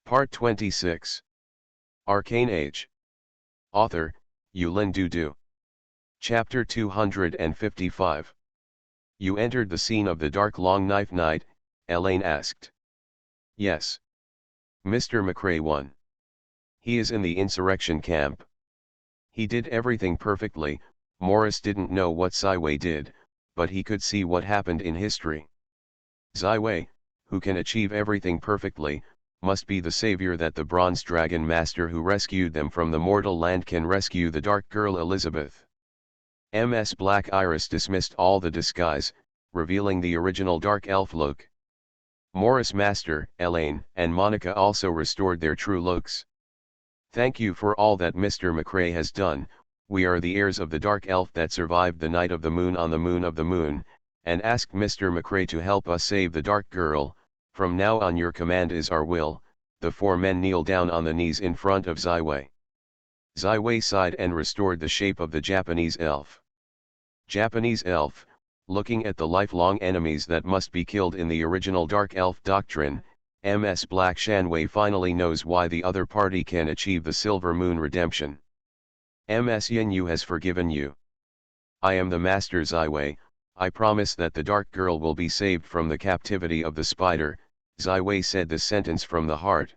Part 26. Arcane Age. Author, Yulin Dudu. Chapter 255. You entered the scene of the dark long knife night, Elaine asked. Yes. Mr. McRae won. He is in the insurrection camp. He did everything perfectly. Morris didn't know what Ziwei did, but he could see what happened in history. Ziwei, who can achieve everything perfectly, must be the savior that the bronze dragon master who rescued them from the mortal land can rescue the dark girl Elizabeth. Ms. Black Iris dismissed all the disguise, revealing the original dark elf look. Morris Master, Elaine, and Monica also restored their true looks. Thank you for all that Mr. McRae has done. We are the heirs of the dark elf that survived the night of the moon on the moon of the moon, and asked Mr. McRae to help us save the dark girl. From now on your command is our will. The four men kneel down on the knees in front of Ziwei. Ziwei sighed and restored the shape of the Japanese elf. Japanese elf, looking at the lifelong enemies that must be killed in the original dark elf doctrine, Ms. Black Shanwei finally knows why the other party can achieve the Silver Moon redemption. Ms. Yinyu has forgiven you. I am the Master Ziwei. I promise that the dark girl will be saved from the captivity of the spider. Ziwei said this sentence from the heart.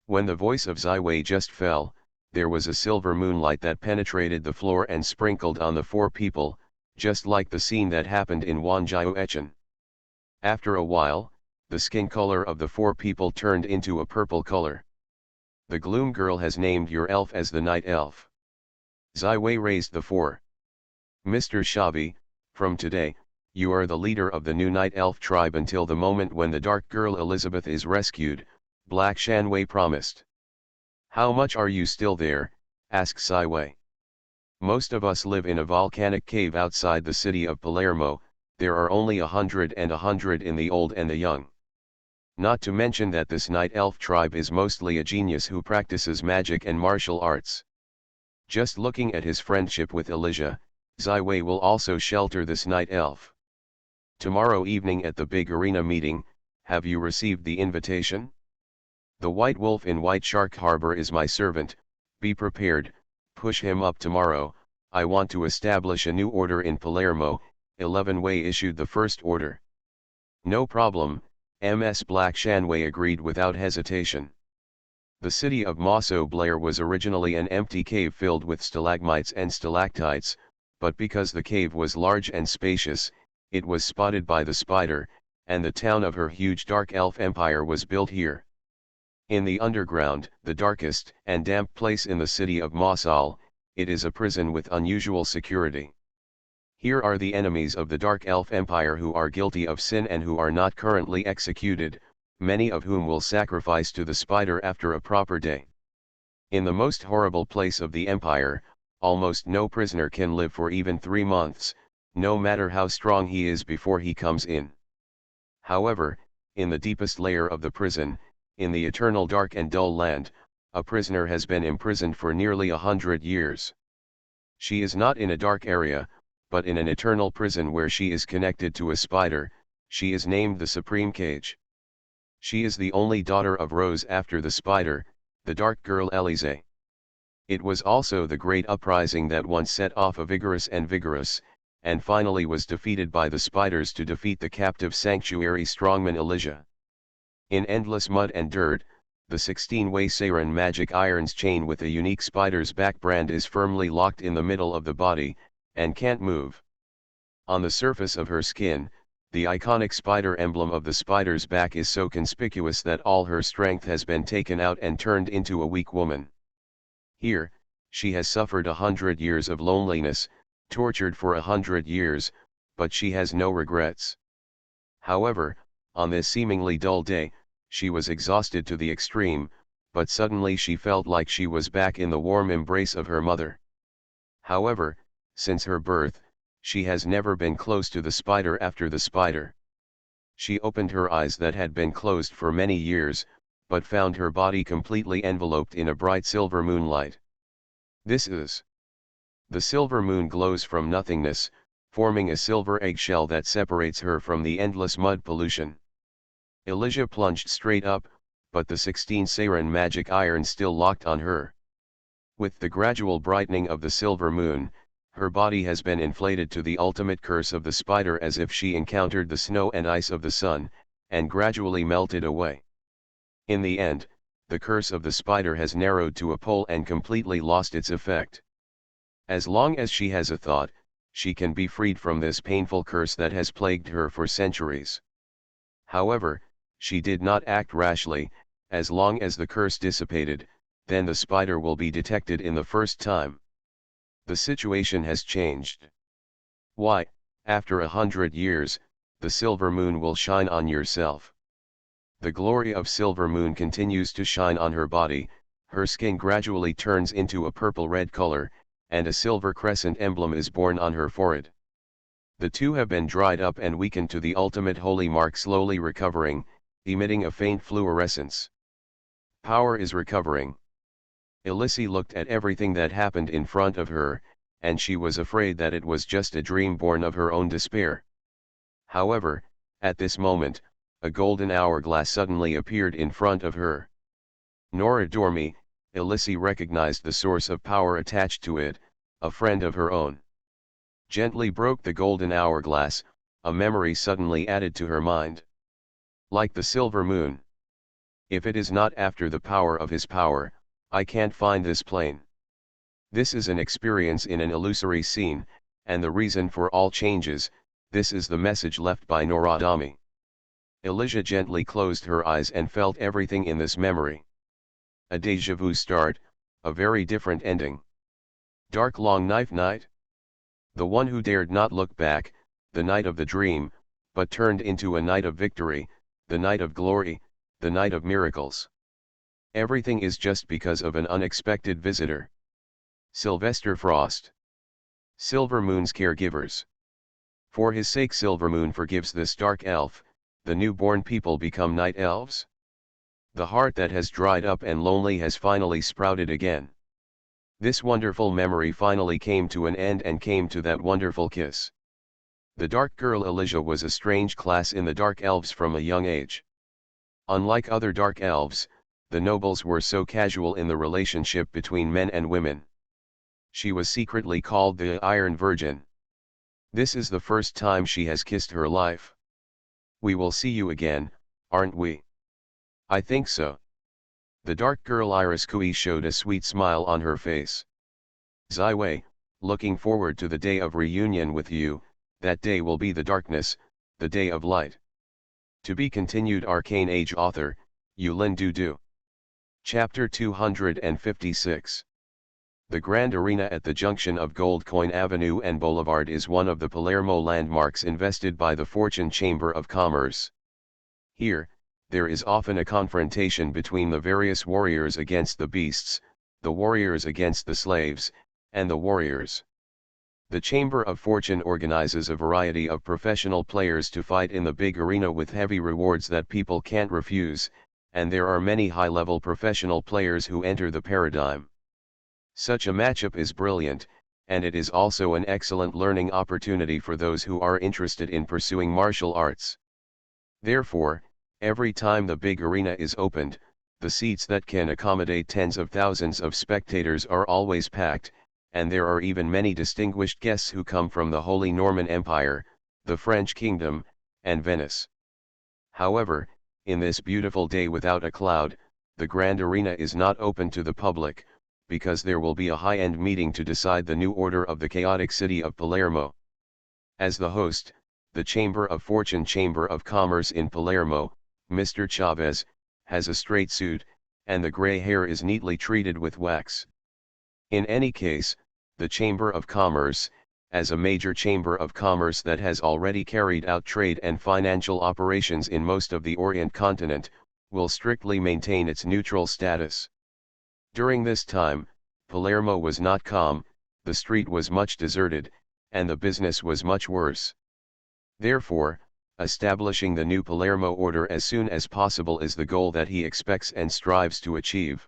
When the voice of Ziwei just fell, there was a silver moonlight that penetrated the floor and sprinkled on the four people, just like the scene that happened in Wanjiao Echen. After a while, the skin color of the four people turned into a purple color. The Gloom Girl has named your elf as the Night Elf. Ziwei raised the four. Mr. Shabi, from today, you are the leader of the new Night Elf tribe until the moment when the dark girl Elizabeth is rescued, Black Shanwei promised. How much are you still there? Asked Ziwei. Most of us live in a volcanic cave outside the city of Palermo. There are only 100 in the old and the young. Not to mention that this Night Elf tribe is mostly a genius who practices magic and martial arts. Just looking at his friendship with Elijah, Ziwei will also shelter this Night Elf. Tomorrow evening at the big arena meeting, have you received the invitation? The White Wolf in White Shark Harbor is my servant. Be prepared, push him up tomorrow. I want to establish a new order in Palermo. 11 Wei issued the first order. No problem, Ms. Black Shanwei agreed without hesitation. The city of Mosso Blair was originally an empty cave filled with stalagmites and stalactites, but because the cave was large and spacious, it was spotted by the spider, and the town of her huge dark elf empire was built here. In the underground, the darkest and damp place in the city of Mossol, it is a prison with unusual security. Here are the enemies of the dark elf empire who are guilty of sin and who are not currently executed, many of whom will sacrifice to the spider after a proper day. In the most horrible place of the empire, almost no prisoner can live for even 3 months, no matter how strong he is before he comes in. However, in the deepest layer of the prison, in the eternal dark and dull land, a prisoner has been imprisoned for nearly 100 years. She is not in a dark area, but in an eternal prison where she is connected to a spider. She is named the Supreme Cage. She is the only daughter of Rose after the spider, the dark girl Elise. It was also the great uprising that once set off a vigorous, and finally was defeated by the spiders to defeat the captive sanctuary strongman Elijah. In endless mud and dirt, the 16-way Seiren magic iron's chain with a unique spider's back brand is firmly locked in the middle of the body, and can't move. On the surface of her skin, the iconic spider emblem of the spider's back is so conspicuous that all her strength has been taken out and turned into a weak woman. Here, she has suffered 100 years of loneliness, tortured for 100 years, but she has no regrets. However, on this seemingly dull day, she was exhausted to the extreme, but suddenly she felt like she was back in the warm embrace of her mother. However, since her birth, she has never been close to the spider after the spider. She opened her eyes that had been closed for many years, but found her body completely enveloped in a bright silver moonlight. This is. The silver moon glows from nothingness, forming a silver eggshell that separates her from the endless mud pollution. Elijah plunged straight up, but the 16 Sarin magic iron still locked on her. With the gradual brightening of the silver moon, her body has been inflated to the ultimate curse of the spider, as if she encountered the snow and ice of the sun, and gradually melted away. In the end, the curse of the spider has narrowed to a pole and completely lost its effect. As long as she has a thought, she can be freed from this painful curse that has plagued her for centuries. However, she did not act rashly. As long as the curse dissipated, then the spider will be detected in the first time. The situation has changed. Why, after 100 years, the silver moon will shine on yourself. The glory of silver moon continues to shine on her body, her skin gradually turns into a purple-red color, and a silver crescent emblem is born on her forehead. The two have been dried up and weakened to the ultimate holy mark, slowly recovering, emitting a faint fluorescence. Power is recovering. Elise looked at everything that happened in front of her, and she was afraid that it was just a dream born of her own despair. However, at this moment, a golden hourglass suddenly appeared in front of her. Nor adore me, Elise recognized the source of power attached to it, a friend of her own. Gently broke the golden hourglass, a memory suddenly added to her mind. Like the silver moon. If it is not after the power of his power, I can't find this plane. This is an experience in an illusory scene, and the reason for all changes. This is the message left by Norodami. Elijah gently closed her eyes and felt everything in this memory. A déjà vu start, a very different ending. Dark long knife night? The one who dared not look back, the night of the dream, but turned into a night of victory, the night of glory, the night of miracles. Everything is just because of an unexpected visitor. Sylvester Frost. Silver Moon's caregivers. For his sake Silver Moon forgives this dark elf, the newborn people become night elves. The heart that has dried up and lonely has finally sprouted again. This wonderful memory finally came to an end and came to that wonderful kiss. The dark girl Elijah was a strange class in the dark elves from a young age. Unlike other dark elves, the nobles were so casual in the relationship between men and women. She was secretly called the Iron Virgin. This is the first time she has kissed her life. We will see you again, aren't we? I think so. The dark girl Iris Kui showed a sweet smile on her face. Ziwei, looking forward to the day of reunion with you. That day will be the darkness, the day of light. To be continued. Arcane Age author, Yulin Dudu. Chapter 256. The Grand Arena at the junction of Gold Coin Avenue and Boulevard is one of the Palermo landmarks invested by the Fortune Chamber of Commerce. Here, there is often a confrontation between the various warriors against the beasts, the warriors against the slaves, and the warriors. The Chamber of Fortune organizes a variety of professional players to fight in the big arena with heavy rewards that people can't refuse, and there are many high-level professional players who enter the paradigm. Such a matchup is brilliant, and it is also an excellent learning opportunity for those who are interested in pursuing martial arts. Therefore, every time the big arena is opened, the seats that can accommodate tens of thousands of spectators are always packed, and there are even many distinguished guests who come from the Holy Norman Empire, the French Kingdom, and Venice. However, in this beautiful day without a cloud, the Grand Arena is not open to the public, because there will be a high-end meeting to decide the new order of the chaotic city of Palermo. As the host, the Chamber of Fortune Chamber of Commerce in Palermo, Mr. Chavez, has a straight suit, and the gray hair is neatly treated with wax. In any case, the Chamber of Commerce, as a major chamber of commerce that has already carried out trade and financial operations in most of the Orient continent, will strictly maintain its neutral status. During this time, Palermo was not calm, the street was much deserted, and the business was much worse. Therefore, establishing the new Palermo order as soon as possible is the goal that he expects and strives to achieve.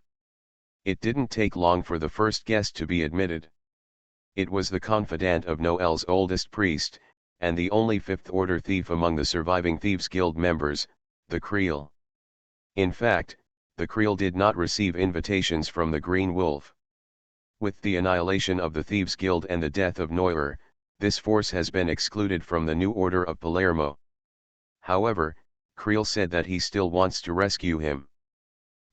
It didn't take long for the first guest to be admitted. It was the confidant of Noel's oldest priest, and the only fifth-order thief among the surviving Thieves' Guild members, the Creel. In fact, the Creel did not receive invitations from the Green Wolf. With the annihilation of the Thieves' Guild and the death of Neuer, this force has been excluded from the new Order of Palermo. However, Creel said that he still wants to rescue him.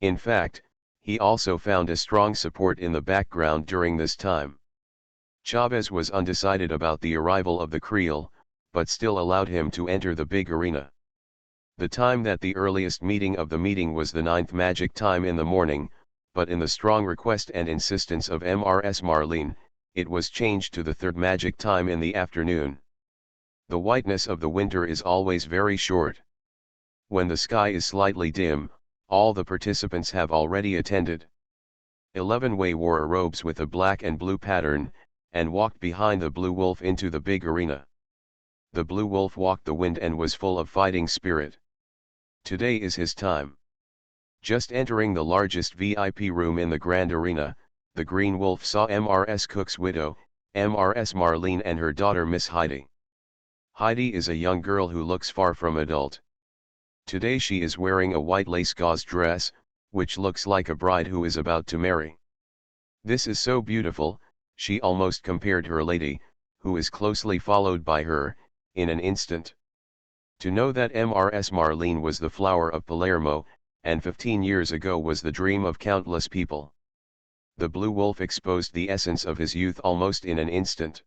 In fact, he also found a strong support in the background during this time. Chavez was undecided about the arrival of the Creel, but still allowed him to enter the big arena. The time that the earliest meeting of the meeting was the 9th magic time in the morning, but in the strong request and insistence of Mrs. Marlene, it was changed to the 3rd magic time in the afternoon. The whiteness of the winter is always very short. When the sky is slightly dim, all the participants have already attended. 11 Wei wore robes with a black and blue pattern, and walked behind the blue wolf into the big arena. The blue wolf walked the wind and was full of fighting spirit. Today is his time. Just entering the largest VIP room in the grand arena, the Green Wolf saw Mrs. Cook's widow, Mrs. Marlene, and her daughter Miss Heidi. Heidi is a young girl who looks far from adult. Today she is wearing a white lace gauze dress, which looks like a bride who is about to marry. This is so beautiful, she almost compared her lady, who is closely followed by her, in an instant. To know that Mrs. Marlene was the flower of Palermo, and 15 years ago was the dream of countless people. The blue wolf exposed the essence of his youth almost in an instant.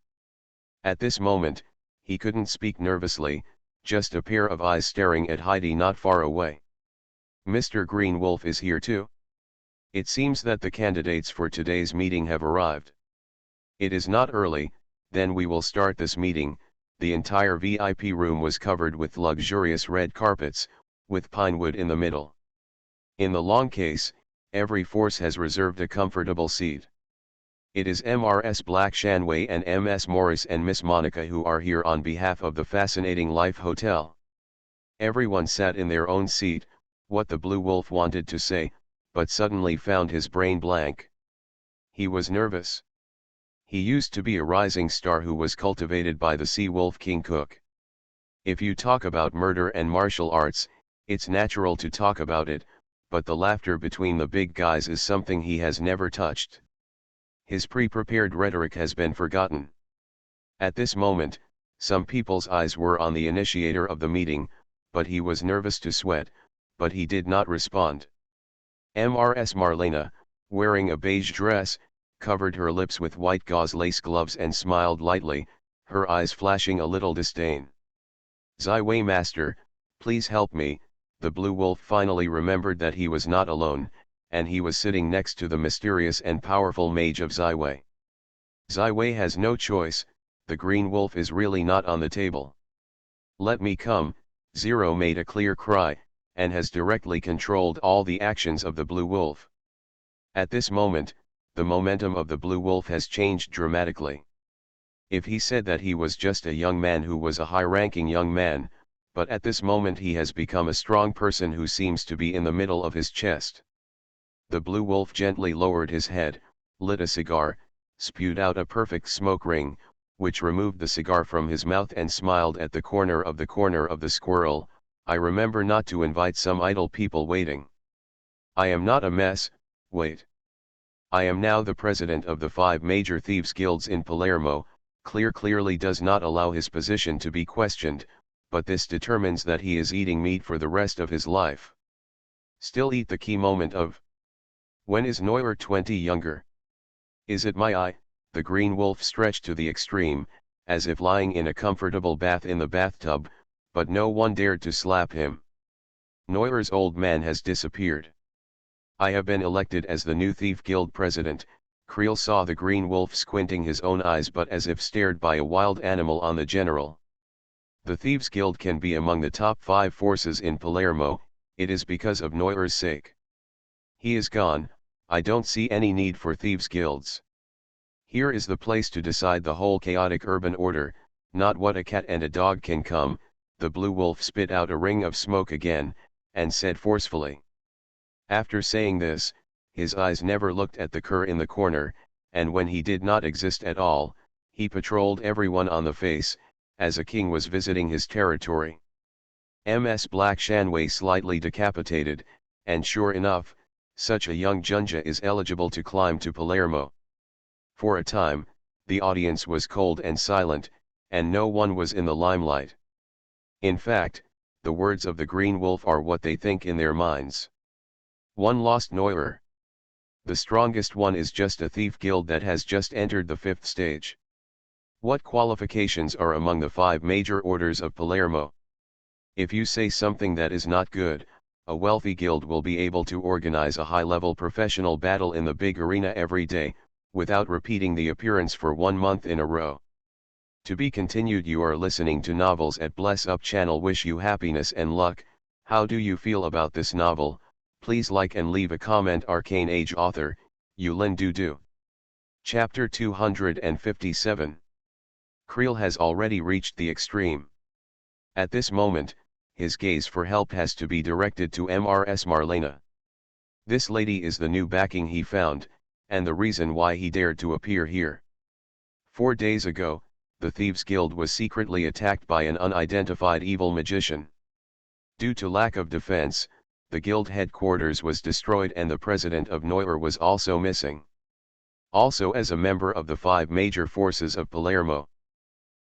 At this moment, he couldn't speak nervously, just a pair of eyes staring at Heidi not far away. Mr. Green Wolf is here too? It seems that the candidates for today's meeting have arrived. It is not early, then we will start this meeting. The entire VIP room was covered with luxurious red carpets, with pine wood in the middle. In the long case, every force has reserved a comfortable seat. It is Mrs. Black Shanway and Ms. Morris and Miss Monica who are here on behalf of the Fascinating Life Hotel. Everyone sat in their own seat, what the Blue Wolf wanted to say, but suddenly found his brain blank. He was nervous. He used to be a rising star who was cultivated by the Sea Wolf King Cook. If you talk about murder and martial arts, it's natural to talk about it, but the laughter between the big guys is something he has never touched. His pre-prepared rhetoric has been forgotten. At this moment, some people's eyes were on the initiator of the meeting, but he was nervous to sweat, but he did not respond. Mrs. Marlena, wearing a beige dress, covered her lips with white gauze lace gloves and smiled lightly, her eyes flashing a little disdain. Zaiwei master, please help me. The Blue Wolf finally remembered that he was not alone, and he was sitting next to the mysterious and powerful mage of Zaiwei. Zaiwei has no choice, the Green Wolf is really not on the table. Let me come, Zero made a clear cry, and has directly controlled all the actions of the Blue Wolf. At this moment, the momentum of the Blue Wolf has changed dramatically. If he said that he was just a young man who was a high-ranking young man, but at this moment he has become a strong person who seems to be in the middle of his chest. The Blue Wolf gently lowered his head, lit a cigar, spewed out a perfect smoke ring, which removed the cigar from his mouth and smiled at the corner of the squirrel. I remember not to invite some idle people waiting. I am not a mess, wait. I am now the president of the 5 major thieves' guilds in Palermo. Clearly does not allow his position to be questioned, but this determines that he is eating meat for the rest of his life. Still eat the key moment of. When is Neuer 20 younger? Is it my eye? The Green Wolf stretched to the extreme, as if lying in a comfortable bath in the bathtub, but no one dared to slap him. Neuer's old man has disappeared. I have been elected as the new Thief Guild president. Creel saw the Green Wolf squinting his own eyes but as if stared by a wild animal on the general. The Thieves Guild can be among the top 5 forces in Palermo, it is because of Neuer's sake. He is gone, I don't see any need for Thieves Guilds. Here is the place to decide the whole chaotic urban order, not what a cat and a dog can come. The Blue Wolf spit out a ring of smoke again, and said forcefully. After saying this, his eyes never looked at the cur in the corner, and when he did not exist at all, he patrolled everyone on the face, as a king was visiting his territory. Ms. Black Shanway slightly decapitated, and sure enough, Such a young Junja is eligible to climb to Palermo. For a time, the audience was cold and silent, and no one was in the limelight. In fact, the words of the Green Wolf are what they think in their minds. One lost Neuer. The strongest one is just a thief guild that has just entered the 5th stage. What qualifications are among the 5 major orders of Palermo? If you say something that is not good, a wealthy guild will be able to organize a high-level professional battle in the big arena every day, without repeating the appearance for 1 month in a row. To be continued. You are listening to Novels at Bless Up channel. Wish you happiness and luck. How do you feel about this novel? Please like and leave a comment. Arcane Age author, Yulin Dudu. Chapter 257. Creel has already reached the extreme. At this moment, his gaze for help has to be directed to Mrs. Marlena. This lady is the new backing he found, and the reason why he dared to appear here. 4 days ago, the Thieves Guild was secretly attacked by an unidentified evil magician. Due to lack of defense, the guild headquarters was destroyed and the president of Neuer was also missing. Also, as a member of the 5 major forces of Palermo,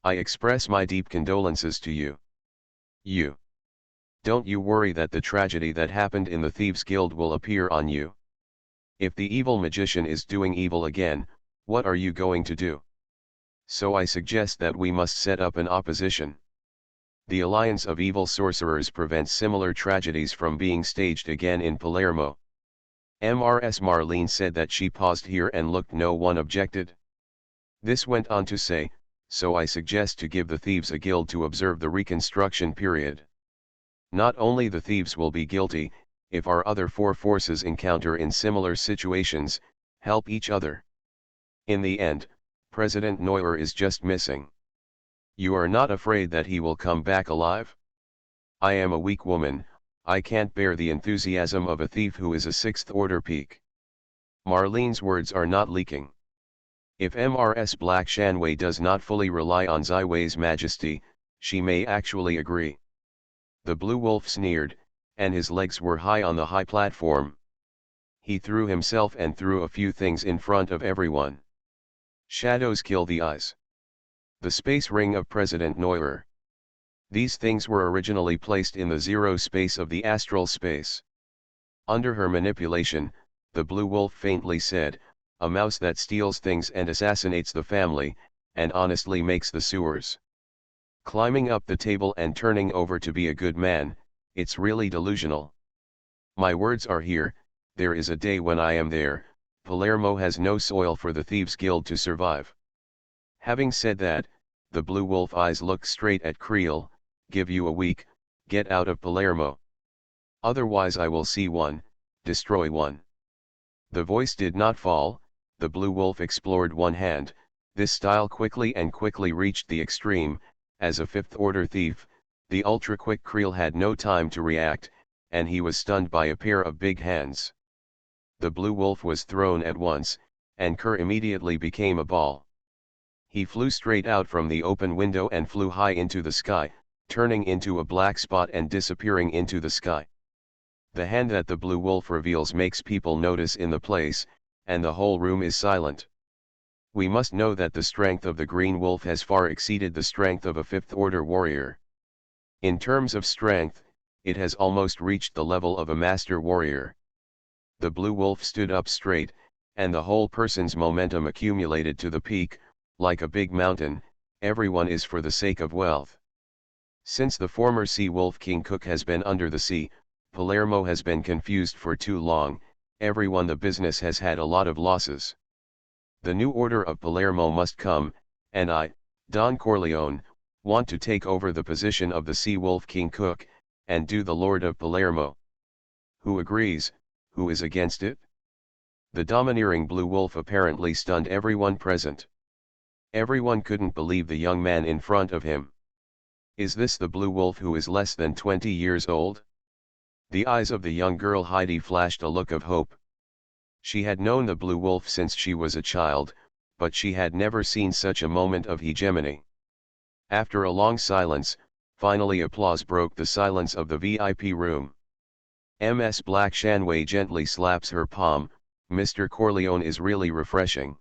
I express my deep condolences to you. Don't you worry that the tragedy that happened in the Thieves Guild will appear on you. If the evil magician is doing evil again, what are you going to do? So I suggest that we must set up an opposition. The alliance of evil sorcerers prevents similar tragedies from being staged again in Palermo. Mrs. Marlene said that she paused here and looked. No one objected. This went on to say, so I suggest to give the thieves a guild to observe the reconstruction period. Not only the thieves will be guilty, if our other 4 forces encounter in similar situations, help each other. In the end, President Neuer is just missing. You are not afraid that he will come back alive? I am a weak woman, I can't bear the enthusiasm of a thief who is a 6th order peak. Marlene's words are not leaking. If Mrs. Black Shanwei does not fully rely on Ziwei's majesty, she may actually agree. The Blue Wolf sneered, and his legs were high on the high platform. He threw himself and threw a few things in front of everyone. Shadows kill the eyes. The space ring of President Neuer. These things were originally placed in the 0 space of the astral space. Under her manipulation, the Blue Wolf faintly said, a mouse that steals things and assassinates the family, and honestly makes the sewers. Climbing up the table and turning over to be a good man, it's really delusional. My words are here, there is a day when I am there. Palermo has no soil for the Thieves Guild to survive. Having said that, the Blue Wolf eyes look straight at Creel. Give you a week, get out of Palermo. Otherwise I will see one, destroy one. The voice did not fall, the Blue Wolf explored one hand. This style quickly reached the extreme. As a 5th order thief, the ultra-quick Creel had no time to react, and he was stunned by a pair of big hands. The Blue Wolf was thrown at once, and Kerr immediately became a ball. He flew straight out from the open window and flew high into the sky, turning into a black spot and disappearing into the sky. The hand that the Blue Wolf reveals makes people notice in the place, and the whole room is silent. We must know that the strength of the Green Wolf has far exceeded the strength of a 5th order warrior. In terms of strength, it has almost reached the level of a master warrior. The Blue Wolf stood up straight, and the whole person's momentum accumulated to the peak. Like a big mountain, everyone is for the sake of wealth. Since the former sea wolf King Cook has been under the sea, Palermo has been confused for too long. Everyone, the business has had a lot of losses. The new order of Palermo must come, and I, Don Corleone, want to take over the position of the sea wolf King Cook, and do the Lord of Palermo. Who agrees? Who is against it? The domineering Blue Wolf apparently stunned everyone present. Everyone couldn't believe the young man in front of him. Is this the Blue Wolf who is less than 20 years old? The eyes of the young girl Heidi flashed a look of hope. She had known the Blue Wolf since she was a child, but she had never seen such a moment of hegemony. After a long silence, finally applause broke the silence of the VIP room. MS Black Shanwei gently slaps her palm. Mr. Corleone is really refreshing.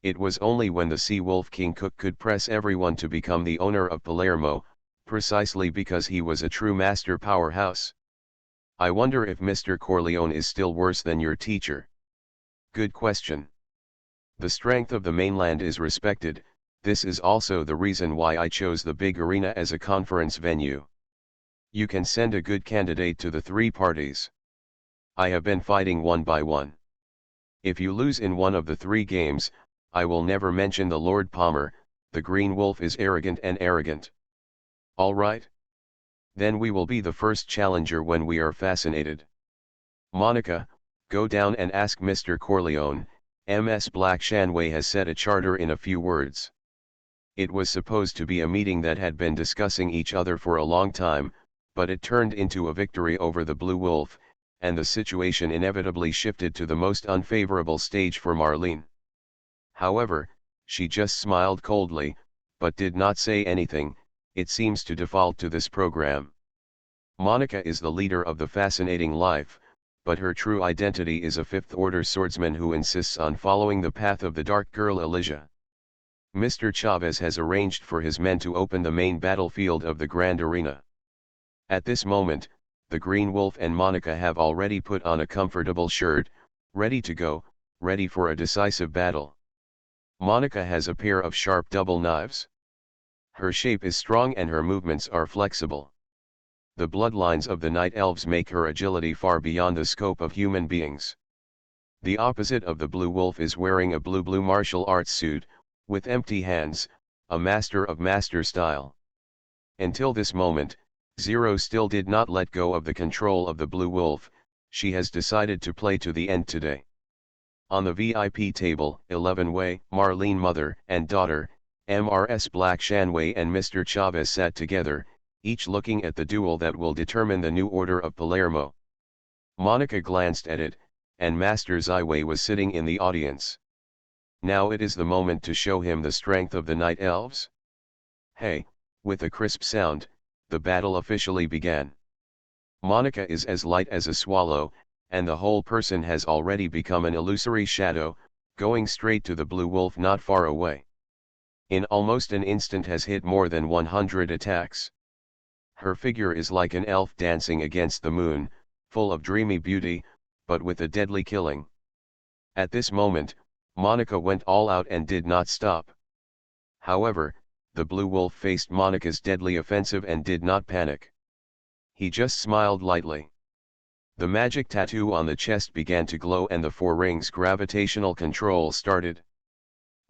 It was only when the Sea Wolf King Cook could press everyone to become the owner of Palermo, precisely because he was a true master powerhouse. I wonder if Mr. Corleone is still worse than your teacher. Good question. The strength of the mainland is respected. This is also the reason why I chose the big arena as a conference venue. You can send a good candidate to the three parties. I have been fighting one by one. If you lose in one of the three games, I will never mention the Lord Palmer. The Green Wolf is arrogant and arrogant. All right? Then we will be the first challenger when we are fascinated. Monica, go down and ask Mr. Corleone. MS Black Shanwei has said a charter in a few words. It was supposed to be a meeting that had been discussing each other for a long time, but it turned into a victory over the Blue Wolf, and the situation inevitably shifted to the most unfavorable stage for Marlene. However, she just smiled coldly, but did not say anything. It seems to default to this program. Monica is the leader of the fascinating life, but her true identity is a fifth-order swordsman who insists on following the path of the dark girl Elijah. Mr. Chavez has arranged for his men to open the main battlefield of the Grand Arena. At this moment, the Green Wolf and Monica have already put on a comfortable shirt, ready to go, ready for a decisive battle. Monica has a pair of sharp double knives. Her shape is strong and her movements are flexible. The bloodlines of the Night Elves make her agility far beyond the scope of human beings. The opposite of the Blue Wolf is wearing a blue martial arts suit, with empty hands, a master of master style. Until this moment, Zero still did not let go of the control of the Blue Wolf. She has decided to play to the end today. On the VIP table, 11-way, Marlene mother and daughter, MRS Black Shanwei and Mr. Chavez sat together, each looking at the duel that will determine the new order of Palermo. Monica glanced at it, and Master Ziwei was sitting in the audience. Now it is the moment to show him the strength of the Night Elves. Hey, with a crisp sound, the battle officially began. Monica is as light as a swallow, and the whole person has already become an illusory shadow, going straight to the Blue Wolf not far away. In almost an instant has hit more than 100 attacks. Her figure is like an elf dancing against the moon, full of dreamy beauty, but with a deadly killing. At this moment, Monica went all out and did not stop. However, the Blue Wolf faced Monica's deadly offensive and did not panic. He just smiled lightly. The magic tattoo on the chest began to glow and the four rings gravitational control started.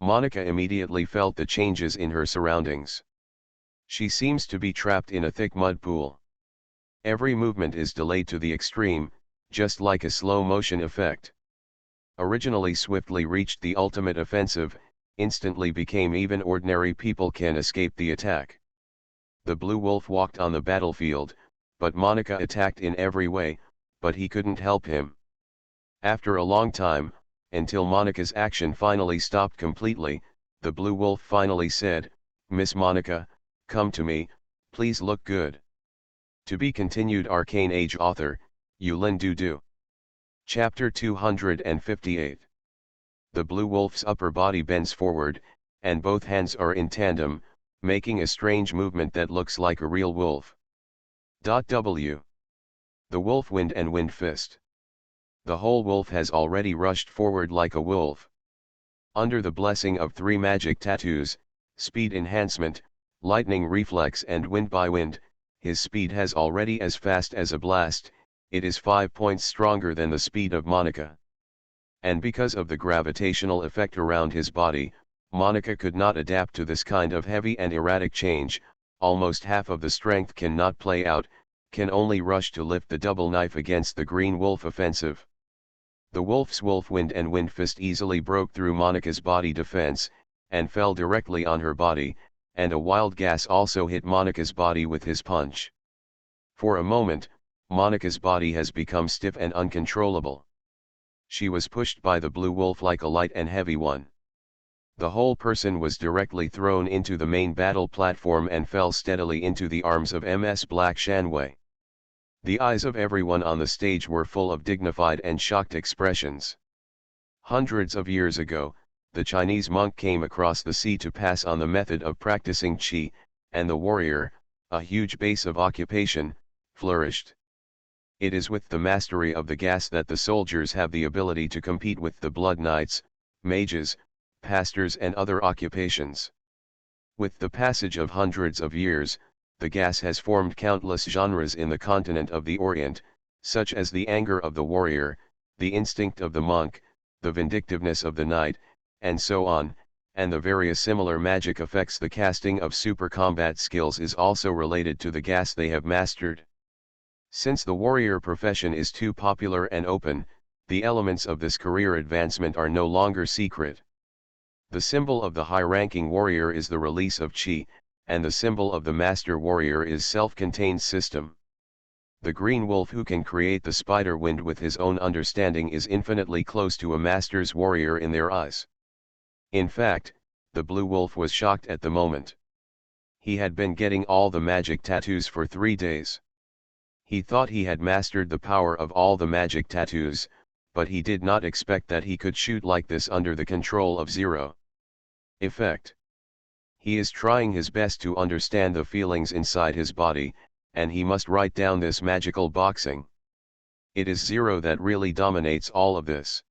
Monica immediately felt the changes in her surroundings. She seems to be trapped in a thick mud pool. Every movement is delayed to the extreme, just like a slow motion effect. Originally swiftly reached the ultimate offensive, instantly became even ordinary people can escape the attack. The Blue Wolf walked on the battlefield, but Monica attacked in every way, but he couldn't help him. After a long time, until Monica's action finally stopped completely, the Blue Wolf finally said, "Miss Monica, come to me, please look good." To be continued. Arcane Age author, Yulin Dudu. Chapter 258. The Blue Wolf's upper body bends forward, and both hands are in tandem, making a strange movement that looks like a real wolf. W. The Wolf Wind and Wind Fist. The whole wolf has already rushed forward like a wolf. Under the blessing of three magic tattoos, speed enhancement, lightning reflex and wind by wind, his speed has already as fast as a blast. It is 5 points stronger than the speed of Monica. And because of the gravitational effect around his body, Monica could not adapt to this kind of heavy and erratic change. Almost half of the strength cannot play out, can only rush to lift the double knife against the Green Wolf offensive. The wolf's wolf wind and wind fist easily broke through Monica's body defense, and fell directly on her body, and a wild gas also hit Monica's body with his punch. For a moment, Monica's body has become stiff and uncontrollable. She was pushed by the Blue Wolf like a light and heavy one. The whole person was directly thrown into the main battle platform and fell steadily into the arms of MS Black Shanwei. The eyes of everyone on the stage were full of dignified and shocked expressions. Hundreds of years ago, the Chinese monk came across the sea to pass on the method of practicing qi, and the warrior, a huge base of occupation, flourished. It is with the mastery of the gas that the soldiers have the ability to compete with the blood knights, mages, pastors and other occupations. With the passage of hundreds of years, the gas has formed countless genres in the continent of the Orient, such as the anger of the warrior, the instinct of the monk, the vindictiveness of the knight, and so on, and the various similar magic effects. The casting of super combat skills is also related to the gas they have mastered. Since the warrior profession is too popular and open, the elements of this career advancement are no longer secret. The symbol of the high-ranking warrior is the release of qi, and the symbol of the master warrior is self-contained system. The green wolf who can create the spider wind with his own understanding is infinitely close to a master's warrior in their eyes. In fact, the blue wolf was shocked at the moment. He had been getting all the magic tattoos for 3 days. He thought he had mastered the power of all the magic tattoos, but he did not expect that he could shoot like this under the control of zero effect. He is trying his best to understand the feelings inside his body, and he must write down this magical boxing. It is Zero that really dominates all of this.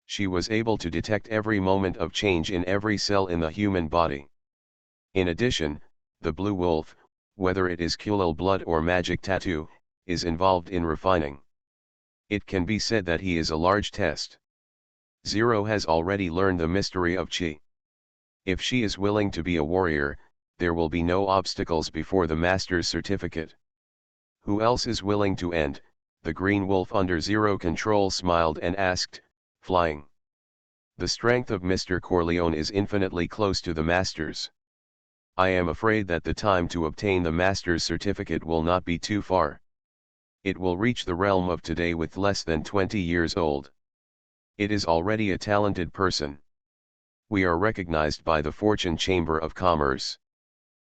She was able to detect every moment of change in every cell in the human body. In addition, the blue wolf, whether it is Kulil blood or magic tattoo, is involved in refining. It can be said that he is a large test. Zero has already learned the mystery of qi. If she is willing to be a warrior, there will be no obstacles before the master's certificate. Who else is willing to end? The green wolf under Zero control smiled and asked, flying. The strength of Mr. Corleone is infinitely close to the master's. I am afraid that the time to obtain the master's certificate will not be too far. It will reach the realm of today with less than 20 years old. It is already a talented person. We are recognized by the Fortune Chamber of Commerce.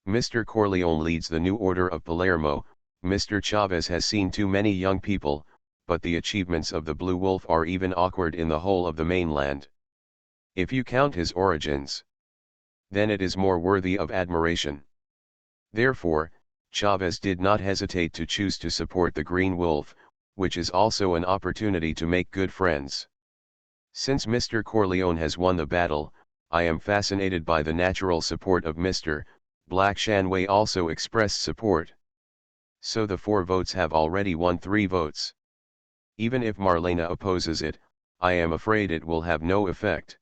Mr. Corleone leads the new order of Palermo. Mr. Chavez has seen too many young people, but the achievements of the Blue Wolf are even awkward in the whole of the mainland. If you count his origins, then it is more worthy of admiration. Therefore, Chavez did not hesitate to choose to support the Green Wolf, which is also an opportunity to make good friends. Since Mr. Corleone has won the battle, I am fascinated by the natural support of Mr. Black Shanway also expressed support. So the 4 votes have already won 3 votes. Even if Marlena opposes it, I am afraid it will have no effect.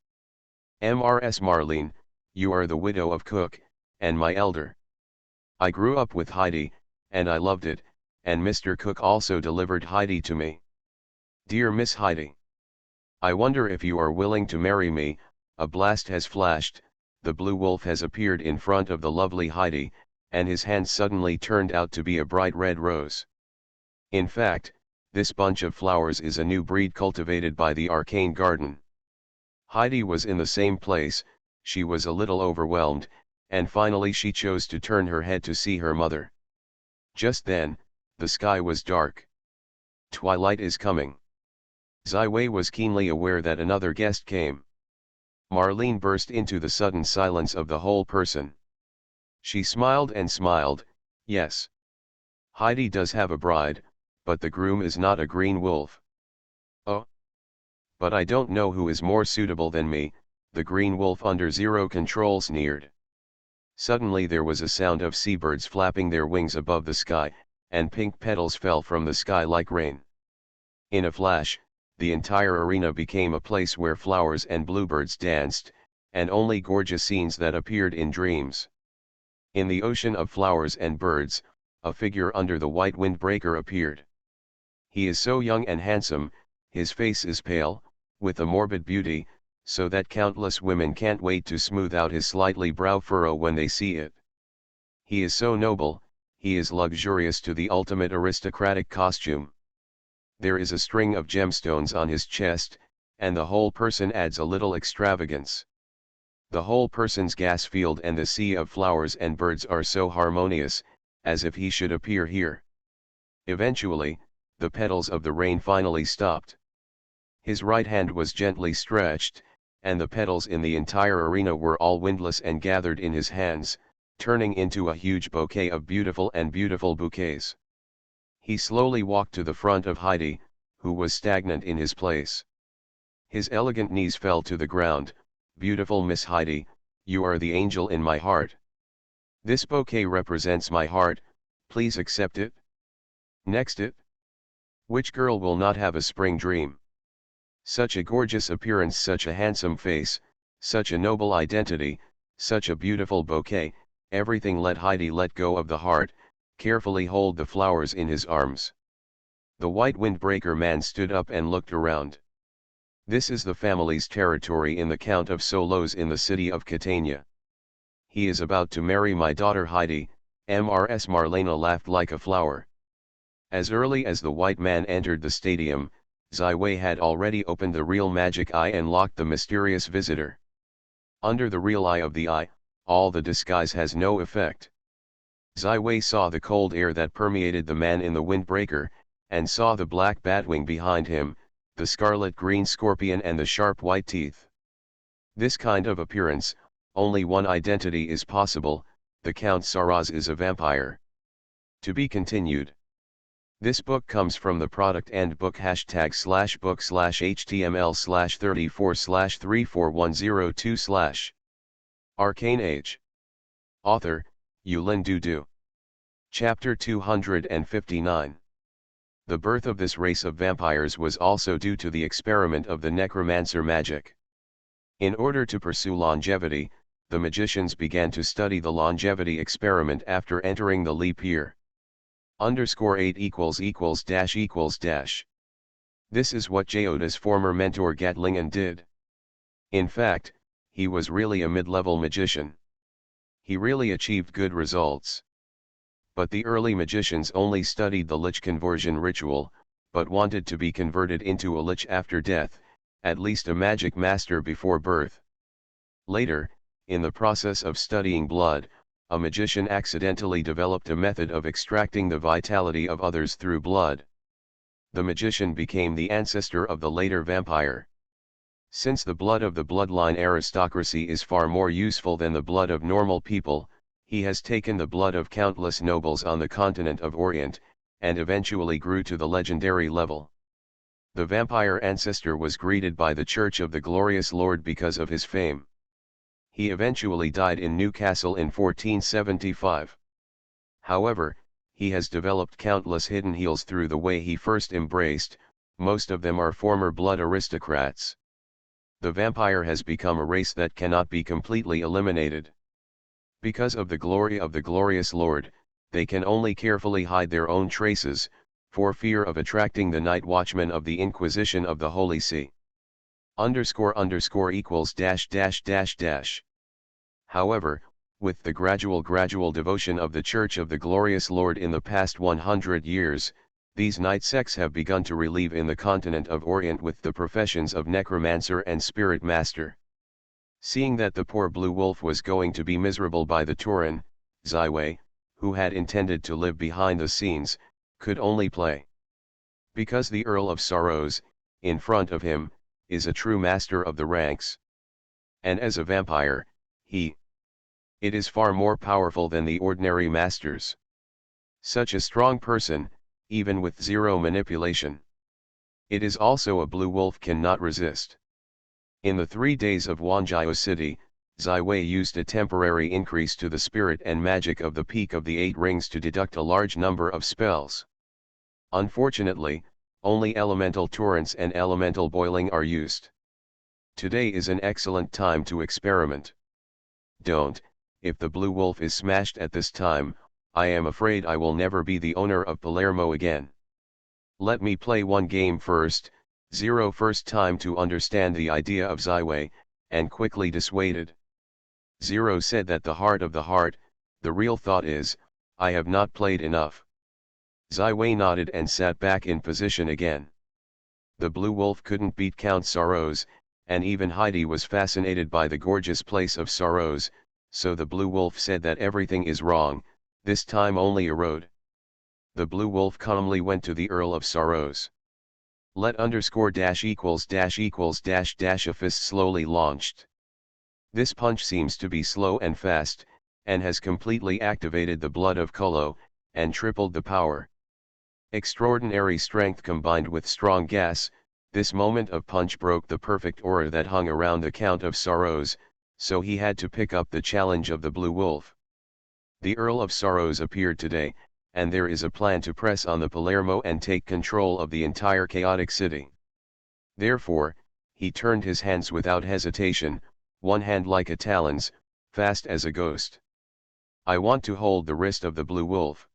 Mrs. Marlene, you are the widow of Cook, and my elder. I grew up with Heidi, and I loved it, and Mr. Cook also delivered Heidi to me. Dear Miss Heidi, I wonder if you are willing to marry me. A blast has flashed, the blue wolf has appeared in front of the lovely Heidi, and his hand suddenly turned out to be a bright red rose. In fact, this bunch of flowers is a new breed cultivated by the Arcane Garden. Heidi was in the same place, she was a little overwhelmed, and finally she chose to turn her head to see her mother. Just then, the sky was dark. Twilight is coming. Ziwei was keenly aware that another guest came. Marlene burst into the sudden silence of the whole person. She smiled and smiled, yes. Heidi does have a bride, but the groom is not a green wolf. Oh. But I don't know who is more suitable than me, the green wolf under Zero control sneered. Suddenly there was a sound of seabirds flapping their wings above the sky, and pink petals fell from the sky like rain. In a flash, the entire arena became a place where flowers and bluebirds danced, and only gorgeous scenes that appeared in dreams. In the ocean of flowers and birds, a figure under the white windbreaker appeared. He is so young and handsome, his face is pale, with a morbid beauty, so that countless women can't wait to smooth out his slightly brow furrow when they see it. He is so noble, he is luxurious to the ultimate aristocratic costume. There is a string of gemstones on his chest, and the whole person adds a little extravagance. The whole person's gas field and the sea of flowers and birds are so harmonious, as if he should appear here. Eventually, the petals of the rain finally stopped. His right hand was gently stretched, and the petals in the entire arena were all windless and gathered in his hands, turning into a huge bouquet of beautiful bouquets. He slowly walked to the front of Heidi, who was stagnant in his place. His elegant knees fell to the ground. "Beautiful Miss Heidi, you are the angel in my heart. This bouquet represents my heart, please accept it." Next it. Which girl will not have a spring dream? Such a gorgeous appearance, such a handsome face, such a noble identity, such a beautiful bouquet, everything. Let Heidi let go of the heart, carefully hold the flowers in his arms. The white windbreaker man stood up and looked around. "This is the family's territory in the Count of Solos in the city of Catania. He is about to marry my daughter Heidi." Mrs. Marlena laughed like a flower. As early as the white man entered the stadium, Ziwei had already opened the real magic eye and locked the mysterious visitor. Under the real eye of the eye, all the disguise has no effect. Ziwei saw the cold air that permeated the man in the windbreaker, and saw the black batwing behind him, the scarlet-green scorpion and the sharp white teeth. This kind of appearance, only one identity is possible: the Count Saraz is a vampire. To be continued. This book comes from the product and book #book/html/34/34102/ Arcane Age. Author, Yulin Dudu. Chapter 259. The birth of this race of vampires was also due to the experiment of the necromancer magic. In order to pursue longevity, the magicians began to study the longevity experiment after entering the leap year. _8 =====. This is what Joda's former mentor Gatlingan did. In fact, he was really a mid-level magician. He really achieved good results. But the early magicians only studied the lich conversion ritual, but wanted to be converted into a lich after death, at least a magic master before birth. Later, in the process of studying blood, a magician accidentally developed a method of extracting the vitality of others through blood. The magician became the ancestor of the later vampire. Since the blood of the bloodline aristocracy is far more useful than the blood of normal people, he has taken the blood of countless nobles on the continent of Orient, and eventually grew to the legendary level. The vampire ancestor was greeted by the Church of the Glorious Lord because of his fame. He eventually died in Newcastle in 1475. However, he has developed countless hidden heals through the way he first embraced. Most of them are former blood aristocrats. The vampire has become a race that cannot be completely eliminated. Because of the glory of the glorious Lord, they can only carefully hide their own traces, for fear of attracting the night watchmen of the Inquisition of the Holy See. __===. However, with the gradual devotion of the Church of the Glorious Lord in the past 100 years, these night sects have begun to relieve in the continent of Orient with the professions of necromancer and spirit master. Seeing that the poor blue wolf was going to be miserable by the Turin, Ziwei, who had intended to live behind the scenes, could only play. Because the Earl of Sorrows, in front of him, is a true master of the ranks. And as a vampire, it is far more powerful than the ordinary masters. Such a strong person, even with zero manipulation. It is also a blue wolf cannot resist. In the 3 days of Wanjiao City, Ziwei used a temporary increase to the spirit and magic of the Peak of the 8 Rings to deduct a large number of spells. Unfortunately, only elemental torrents and elemental boiling are used. Today is an excellent time to experiment. If the blue wolf is smashed at this time, I am afraid I will never be the owner of Palermo again. Let me play one game first. First time to understand the idea of Ziwei, and quickly dissuaded. Zero said that the heart of the heart, the real thought is, I have not played enough. Ziwei nodded and sat back in position again. The blue wolf couldn't beat Count Sorrows, and even Heidi was fascinated by the gorgeous place of Sorrows, so the blue wolf said that everything is wrong, this time only a road. the blue wolf calmly went to the Earl of Sorrows. Let underscore dash equals dash a fist slowly launched. This punch seems to be slow and fast, and has completely activated the blood of Kullo, and tripled the power. Extraordinary strength combined with strong gas, this moment of punch broke the perfect aura that hung around the Count of Sorrows, so he had to pick up the challenge of the blue wolf. The Earl of Sorrows appeared today, and there is a plan to press on the Palermo and take control of the entire chaotic city. Therefore, he turned his hands without hesitation, one hand like a talons, fast as a ghost. I want to hold the wrist of the blue wolf.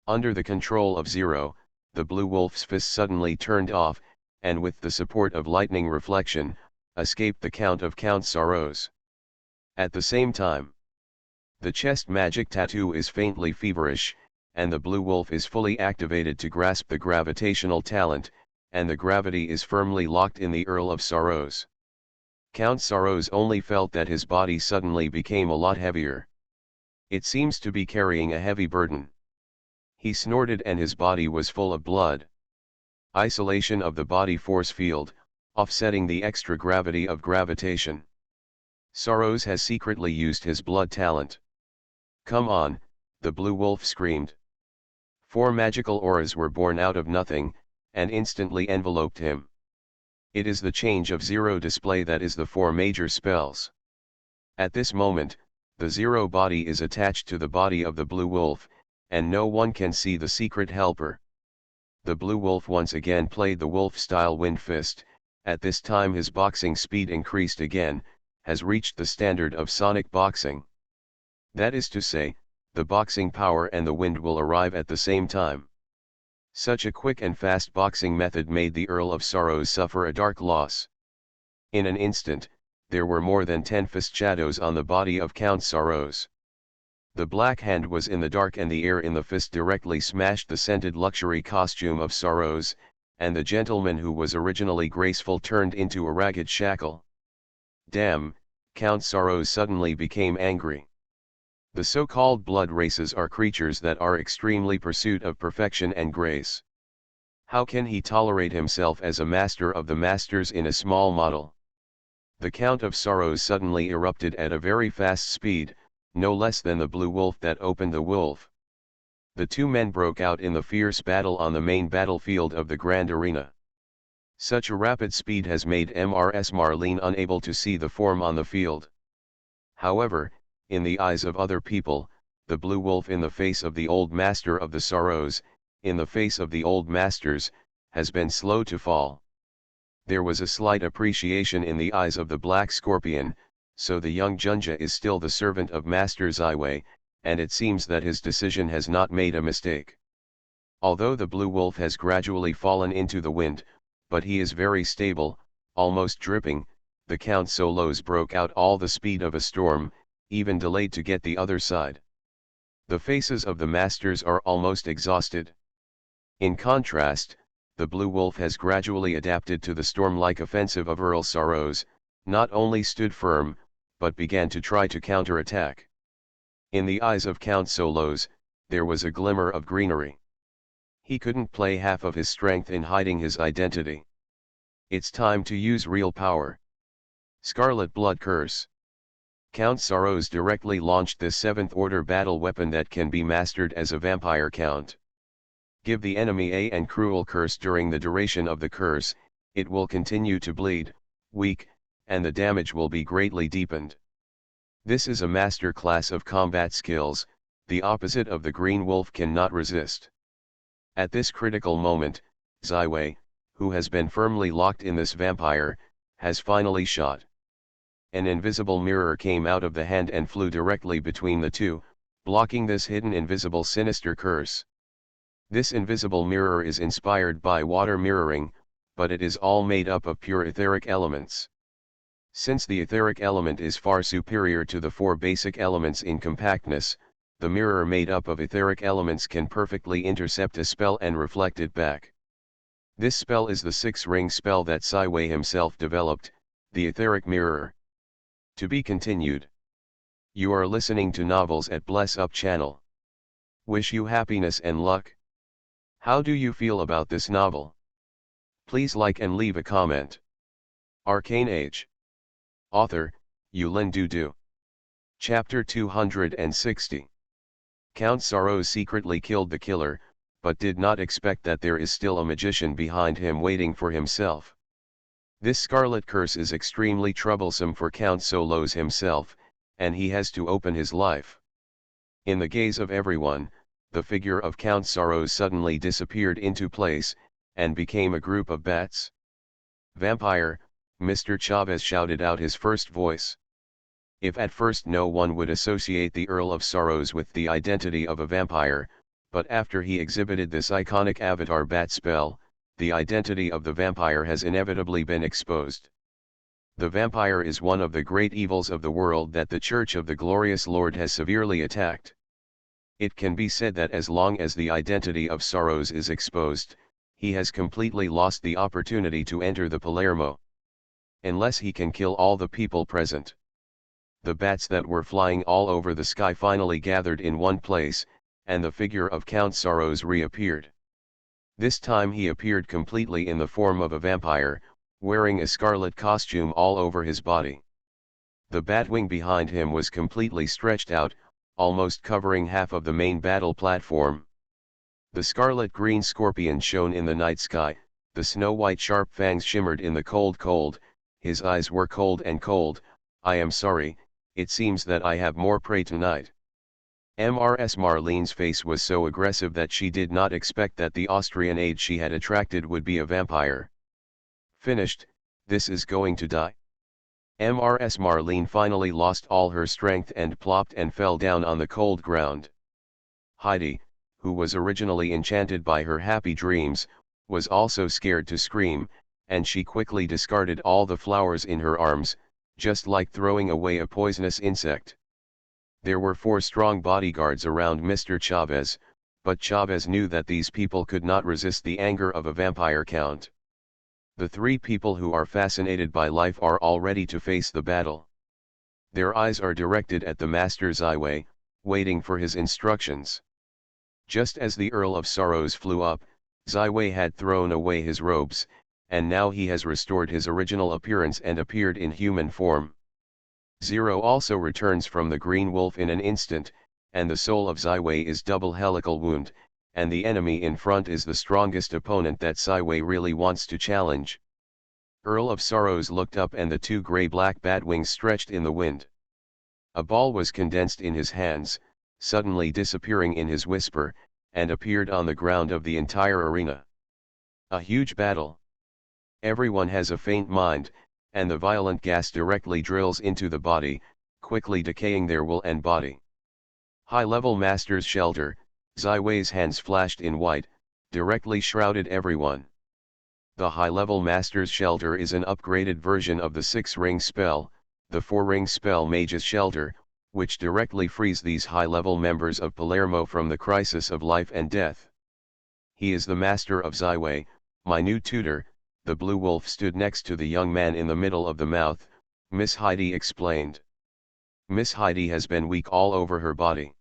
Under the control of Zero, the blue wolf's fist suddenly turned off, and with the support of lightning reflection, escaped the Count of Sorrows. At the same time, the chest magic tattoo is faintly feverish, and the blue wolf is fully activated to grasp the gravitational talent, and the gravity is firmly locked in the Earl of Sorrows. Count Sorrows only felt that his body suddenly became a lot heavier. It seems to be carrying a heavy burden. He snorted and his body was full of blood. Isolation of the body force field, offsetting the extra gravity of gravitation. Sorrows has secretly used his blood talent. Come on, the blue wolf screamed. 4 magical auras were born out of nothing, and instantly enveloped him. It is the change of Zero display that is the 4 major spells. At this moment, the Zero body is attached to the body of the blue wolf, and no one can see the secret helper. The blue wolf once again played the wolf-style wind fist. At this time his boxing speed increased again, has reached the standard of sonic boxing. That is to say, the boxing power and the wind will arrive at the same time. Such a quick and fast boxing method made the Earl of Sorrows suffer a dark loss. In an instant, there were more than 10 fist shadows on the body of Count Sorrows. The black hand was in the dark and the air in the fist directly smashed the scented luxury costume of Sorrows, and the gentleman who was originally graceful turned into a ragged shackle. Damn, Count Sorrows suddenly became angry. The so-called blood races are creatures that are extremely pursuit of perfection and grace. How can he tolerate himself as a master of the masters in a small model? The Count of Sorrows suddenly erupted at a very fast speed, no less than the blue wolf that opened the wolf. The two men broke out in the fierce battle on the main battlefield of the Grand Arena. Such a rapid speed has made Mrs. Marlene unable to see the form on the field. However, in the eyes of other people, the blue wolf in the face of the old master of the Sorrows, in the face of the old masters, has been slow to fall. There was a slight appreciation in the eyes of the black scorpion, so the young Junja is still the servant of Master Ziwei, and it seems that his decision has not made a mistake. Although the blue wolf has gradually fallen into the wind, but he is very stable, almost dripping, the Count Solos broke out all the speed of a storm, even delayed to get the other side. The faces of the masters are almost exhausted. In contrast, the blue wolf has gradually adapted to the storm-like offensive of Earl Sorrows, not only stood firm, but began to try to counter-attack. In the eyes of Count Solos, there was a glimmer of greenery. He couldn't play half of his strength in hiding his identity. It's time to use real power. Scarlet Blood Curse. Count Sorrows directly launched this 7th order battle weapon that can be mastered as a vampire count. Give the enemy a cruel curse during the duration of the curse, it will continue to bleed, weak, and the damage will be greatly deepened. This is a master class of combat skills, the opposite of the green wolf cannot resist. At this critical moment, Ziwei, who has been firmly locked in this vampire, has finally shot. An invisible mirror came out of the hand and flew directly between the two, blocking this hidden invisible sinister curse. This invisible mirror is inspired by water mirroring, but it is all made up of pure etheric elements. Since the etheric element is far superior to the 4 basic elements in compactness, the mirror made up of etheric elements can perfectly intercept a spell and reflect it back. This spell is the 6-ring spell that Ziwei himself developed, the etheric mirror. To be continued. You are listening to novels at Bless Up channel. Wish you happiness and luck. How do you feel about this novel? Please like and leave a comment. Arcane Age. Author, Yulin Dudu. Chapter 260. Count Saros secretly killed the killer, but did not expect that there is still a magician behind him waiting for himself. This scarlet curse is extremely troublesome for Count Solos himself, and he has to open his life. In the gaze of everyone, the figure of Count Saros suddenly disappeared into place, and became a group of bats. Vampire, Mr. Chavez shouted out his first voice. If at first no one would associate the Earl of Sorrows with the identity of a vampire, but after he exhibited this iconic avatar bat spell, the identity of the vampire has inevitably been exposed. The vampire is one of the great evils of the world that the Church of the Glorious Lord has severely attacked. It can be said that as long as the identity of Sorrows is exposed, he has completely lost the opportunity to enter the Palermo. Unless he can kill all the people present. The bats that were flying all over the sky finally gathered in one place, and the figure of Count Saros reappeared. This time he appeared completely in the form of a vampire, wearing a scarlet costume all over his body. The batwing behind him was completely stretched out, almost covering half of the main battle platform. The scarlet-green scorpion shone in the night sky, the snow-white sharp fangs shimmered in the cold, his eyes were cold and cold. I am sorry, it seems that I have more prey tonight. Mrs. Marlene's face was so aggressive that she did not expect that the Austrian aide she had attracted would be a vampire. Finished, this is going to die. Mrs. Marlene finally lost all her strength and plopped and fell down on the cold ground. Heidi, who was originally enchanted by her happy dreams, was also scared to scream, and she quickly discarded all the flowers in her arms, just like throwing away a poisonous insect. There were 4 strong bodyguards around Mr. Chavez, but Chavez knew that these people could not resist the anger of a vampire count. The 3 people who are fascinated by life are all ready to face the battle. Their eyes are directed at the Master Zaiwei, waiting for his instructions. Just as the Earl of Sorrows flew up, Zaiwei had thrown away his robes, and now he has restored his original appearance and appeared in human form. Zero also returns from the Green Wolf in an instant, and the soul of Zaiwei is double helical wound, and the enemy in front is the strongest opponent that Zaiwei really wants to challenge. Earl of Sorrows looked up and the 2 gray-black batwings stretched in the wind. A ball was condensed in his hands, suddenly disappearing in his whisper, and appeared on the ground of the entire arena. A huge battle. Everyone has a faint mind, and the violent gas directly drills into the body, quickly decaying their will and body. High-level Master's shelter, Zaiwei's hands flashed in white, directly shrouded everyone. The high-level Master's shelter is an upgraded version of the 6-ring spell, the 4-ring spell Mage's shelter, which directly frees these high-level members of Palermo from the crisis of life and death. He is the master of Zaiwei, my new tutor. The blue wolf stood next to the young man in the middle of the mouth, Miss Heidi explained. Miss Heidi has been weak all over her body.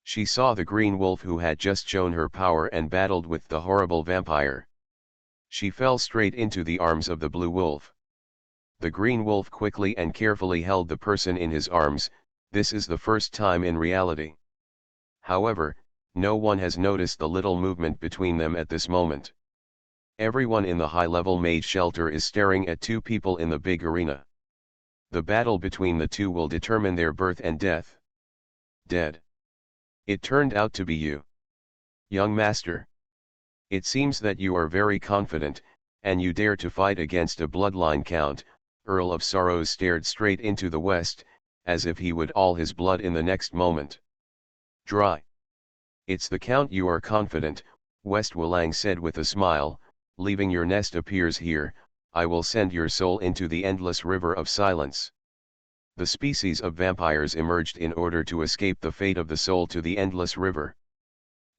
She saw the green wolf who had just shown her power and battled with the horrible vampire. She fell straight into the arms of the blue wolf. The green wolf quickly and carefully held the person in his arms. This is the first time in reality. However, no one has noticed the little movement between them at this moment. Everyone in the high-level mage shelter is staring at 2 people in the big arena. The battle between the 2 will determine their birth and death. Dead. It turned out to be you. Young master. It seems that you are very confident, and you dare to fight against a bloodline count. Earl of Sorrows stared straight into the west, as if he would all his blood in the next moment. Dry. It's the count you are confident, West Wulang said with a smile. Leaving your nest appears here, I will send your soul into the endless river of silence. The species of vampires emerged in order to escape the fate of the soul to the endless river.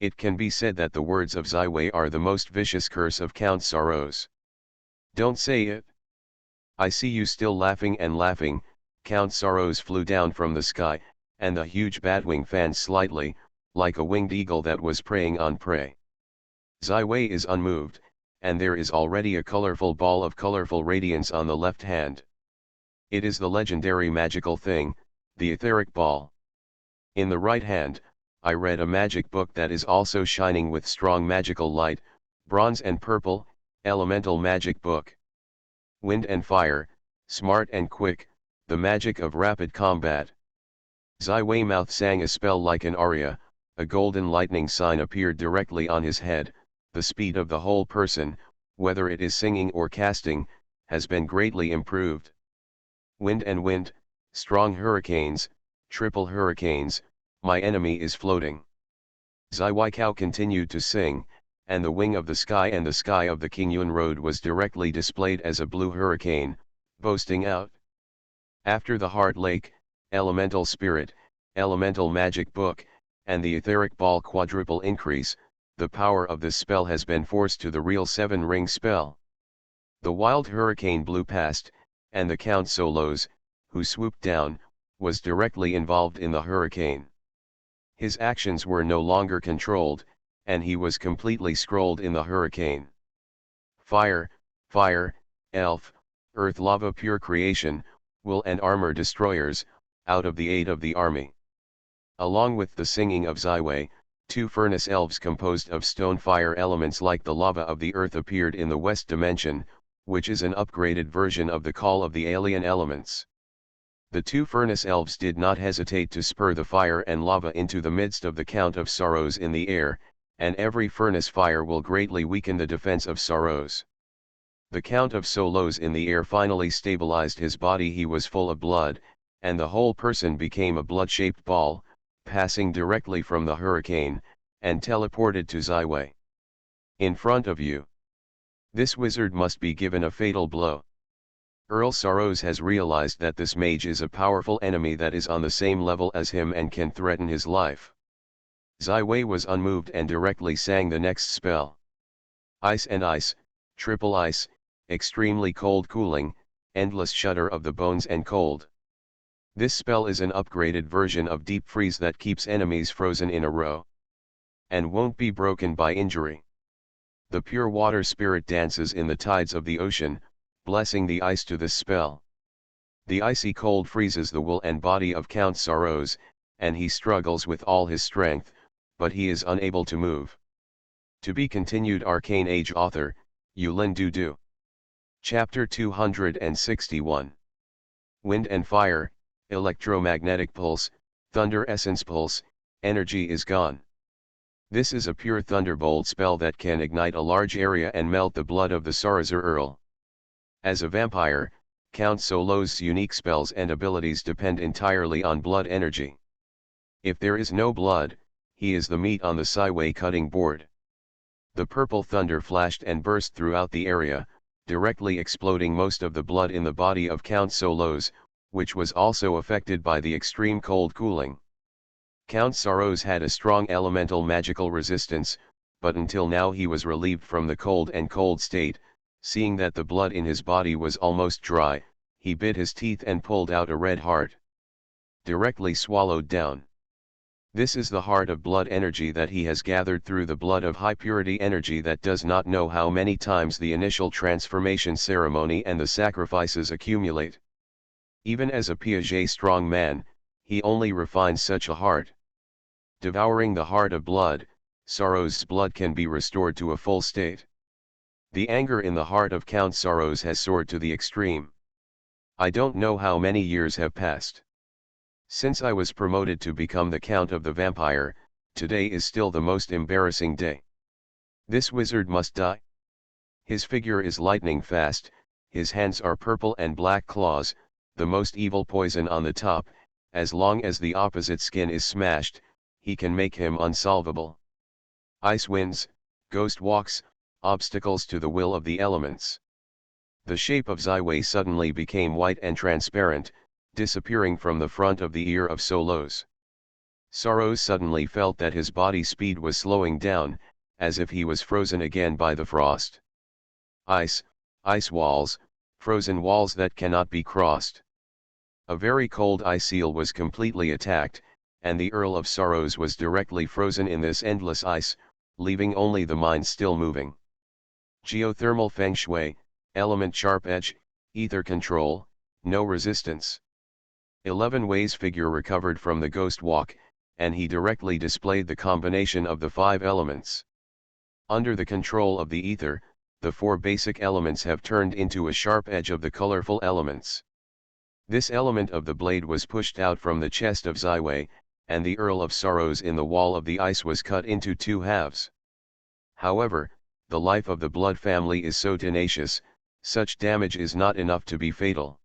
It can be said that the words of Zaiwei are the most vicious curse of Count Saros. Don't say it. I see you still laughing and laughing. Count Saros flew down from the sky, and the huge batwing fanned slightly, like a winged eagle that was preying on prey. Ziwei is unmoved, and there is already a colorful ball of colorful radiance on the left hand. It is the legendary magical thing, the etheric ball. In the right hand, I read a magic book that is also shining with strong magical light, bronze and purple, elemental magic book. Wind and fire, smart and quick, the magic of rapid combat. Ziwei mouth sang a spell like an aria, a golden lightning sign appeared directly on his head. The speed of the whole person, whether it is singing or casting, has been greatly improved. Wind and wind, strong hurricanes, triple hurricanes, my enemy is floating. Ziwei continued to sing, and the wing of the sky and the sky of the Qingyun Road was directly displayed as a blue hurricane, boasting out. After the heart lake, elemental spirit, elemental magic book, and the etheric ball quadruple increase, the power of this spell has been forced to the real 7-ring spell. The wild hurricane blew past, and the Count Solos, who swooped down, was directly involved in the hurricane. His actions were no longer controlled, and he was completely scrolled in the hurricane. Fire, fire, elf, earth lava pure creation, will and armor destroyers, out of the aid of the army. Along with the singing of Ziwei, 2 furnace elves composed of stone fire elements like the lava of the earth appeared in the west dimension, which is an upgraded version of the call of the alien elements. The 2 furnace elves did not hesitate to spur the fire and lava into the midst of the Count of Sorrows in the air, and every furnace fire will greatly weaken the defense of Sorrows. The Count of Solos in the air finally stabilized his body. He was full of blood, and the whole person became a blood-shaped ball, passing directly from the hurricane, and teleported to Ziwei. In front of you. This wizard must be given a fatal blow. Earl Sorrows has realized that this mage is a powerful enemy that is on the same level as him and can threaten his life. Ziwei was unmoved and directly sang the next spell. Ice and ice, triple ice, extremely cold cooling, endless shudder of the bones and cold. This spell is an upgraded version of deep freeze that keeps enemies frozen in a row, and won't be broken by injury. The pure water spirit dances in the tides of the ocean, blessing the ice to this spell. The icy cold freezes the will and body of Count Sorrows, and he struggles with all his strength, but he is unable to move. To be continued. Arcane Age author, Yulin Dudu. Chapter 261. Wind and fire, electromagnetic pulse, thunder essence pulse, energy is gone. This is a pure thunderbolt spell that can ignite a large area and melt the blood of the Sarazer Earl. As a vampire, Count Solos' unique spells and abilities depend entirely on blood energy. If there is no blood, he is the meat on the Ziwei cutting board. The purple thunder flashed and burst throughout the area, directly exploding most of the blood in the body of Count Solos, which was also affected by the extreme cold cooling. Count Sorrows had a strong elemental magical resistance, but until now he was relieved from the cold state. Seeing that the blood in his body was almost dry, he bit his teeth and pulled out a red heart. Directly swallowed down. This is the heart of blood energy that he has gathered through the blood of high purity energy that does not know how many times the initial transformation ceremony and the sacrifices accumulate. Even as a Piaget strong man, he only refines such a heart. Devouring the heart of blood, Sorrow's blood can be restored to a full state. The anger in the heart of Count Sorrows has soared to the extreme. I don't know how many years have passed since I was promoted to become the Count of the Vampire. Today is still the most embarrassing day. This wizard must die. His figure is lightning fast, his hands are purple and black claws, the most evil poison on the top. As long as the opposite skin is smashed, he can make him unsolvable. Ice winds, ghost walks, obstacles to the will of the elements. The shape of Ziwei suddenly became white and transparent, disappearing from the front of the ear of Solos. Sorrows suddenly felt that his body speed was slowing down, as if he was frozen again by the frost. Ice walls, frozen walls that cannot be crossed. A very cold ice seal was completely attacked, and the Earl of Sorrows was directly frozen in this endless ice, leaving only the mind still moving. Geothermal Feng Shui, element sharp edge, ether control, no resistance. 11 Wei's figure recovered from the ghost walk, and he directly displayed the combination of the 5 elements. Under the control of the ether, the 4 basic elements have turned into a sharp edge of the colorful elements. This element of the blade was pushed out from the chest of Ziwei, and the Earl of Sorrows in the wall of the ice was cut into 2 halves. However, the life of the blood family is so tenacious, such damage is not enough to be fatal.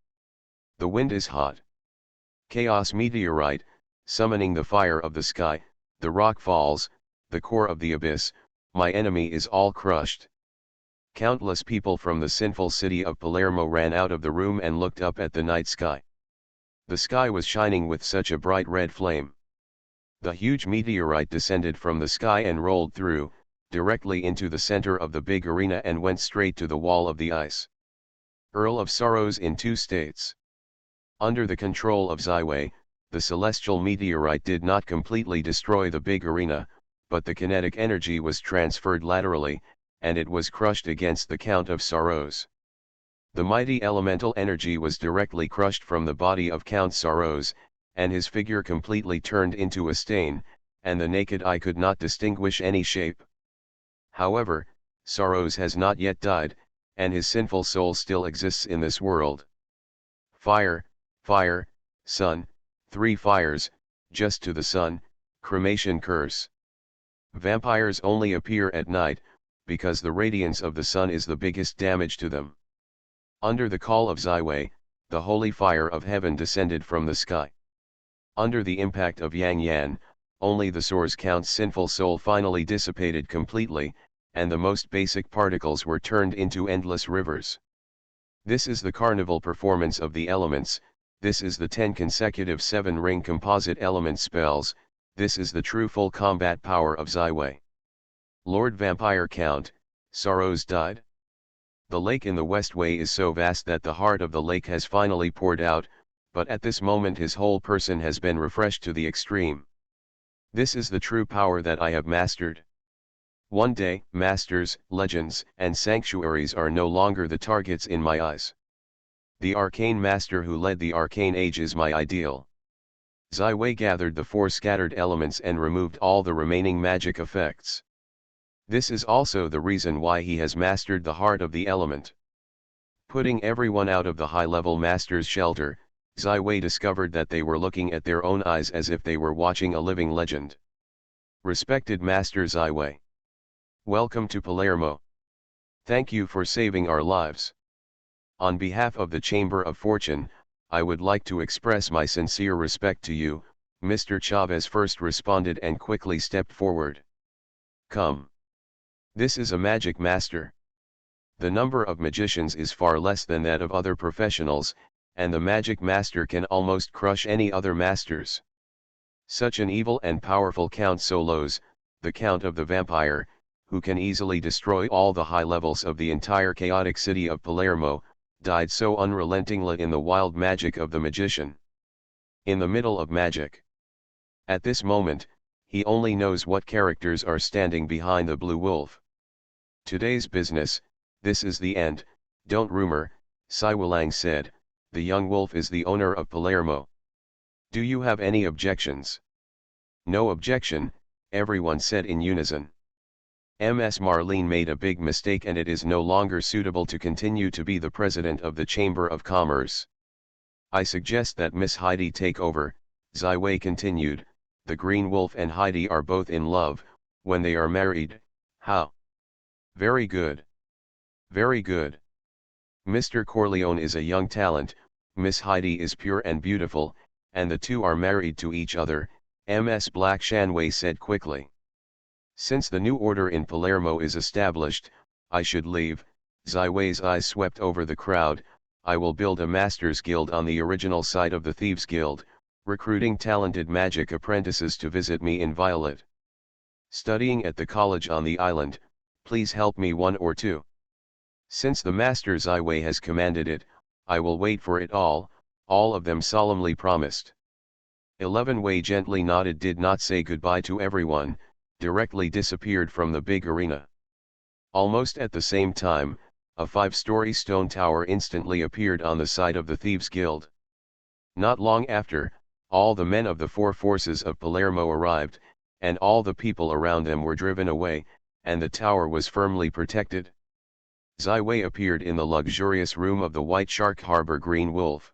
The wind is hot. Chaos meteorite, summoning the fire of the sky, the rock falls, the core of the abyss, my enemy is all crushed. Countless people from the sinful city of Palermo ran out of the room and looked up at the night sky. The sky was shining with such a bright red flame. The huge meteorite descended from the sky and rolled through, directly into the center of the big arena and went straight to the wall of the ice. Earl of Sorrows in 2 states. Under the control of Ziwei, the celestial meteorite did not completely destroy the big arena, but the kinetic energy was transferred laterally, and it was crushed against the Count of Sorrows. The mighty elemental energy was directly crushed from the body of Count Sorrows, and his figure completely turned into a stain, and the naked eye could not distinguish any shape. However, Sorrows has not yet died, and his sinful soul still exists in this world. Fire, fire, sun, 3 fires, just to the sun, cremation curse. Vampires only appear at night, because the radiance of the sun is the biggest damage to them. Under the call of Ziwei, the holy fire of heaven descended from the sky. Under the impact of Yang Yan, only the Source Count's sinful soul finally dissipated completely, and the most basic particles were turned into endless rivers. This is the carnival performance of the elements, this is the 10 consecutive 7-ring composite element spells, this is the true full combat power of Ziwei. Lord Vampire Count, Sorrows died. The lake in the West Way is so vast that the heart of the lake has finally poured out, but at this moment his whole person has been refreshed to the extreme. This is the true power that I have mastered. One day, masters, legends, and sanctuaries are no longer the targets in my eyes. The arcane master who led the Arcane Age is my ideal. Ziwei gathered the 4 scattered elements and removed all the remaining magic effects. This is also the reason why he has mastered the heart of the element. Putting everyone out of the high-level master's shelter, Ziwei discovered that they were looking at their own eyes as if they were watching a living legend. Respected Master Ziwei. Welcome to Palermo. Thank you for saving our lives. On behalf of the Chamber of Fortune, I would like to express my sincere respect to you. Mr. Chavez first responded and quickly stepped forward. Come. This is a magic master. The number of magicians is far less than that of other professionals, and the magic master can almost crush any other masters. Such an evil and powerful Count Solos, the Count of the Vampire, who can easily destroy all the high levels of the entire chaotic city of Palermo, died so unrelentingly in the wild magic of the magician. In the middle of magic. At this moment, he only knows what characters are standing behind the blue wolf. Today's business, this is the end, don't rumor, Siwalang said, the young wolf is the owner of Palermo. Do you have any objections? No objection, everyone said in unison. Ms. Marlene made a big mistake and it is no longer suitable to continue to be the president of the Chamber of Commerce. I suggest that Miss Heidi take over, Ziwei continued, the Green Wolf and Heidi are both in love, when they are married, how? Very good. Very good. Mr. Corleone is a young talent, Miss Heidi is pure and beautiful, and the two are married to each other, Ms. Black Shanwei said quickly. Since the new order in Palermo is established, I should leave, Ziwei's eyes swept over the crowd, I will build a Masters Guild on the original site of the Thieves Guild, recruiting talented magic apprentices to visit me in Violet. Studying at the college on the island, please help me 1 or 2. Since the Master Ziwei has commanded it, I will wait for it all of them solemnly promised. 11 Wei gently nodded, did not say goodbye to everyone, directly disappeared from the big arena. Almost at the same time, a 5-story stone tower instantly appeared on the side of the Thieves' Guild. Not long after, all the men of the 4 forces of Palermo arrived, and all the people around them were driven away, and the tower was firmly protected. Ziwei appeared in the luxurious room of the White Shark Harbor Green Wolf.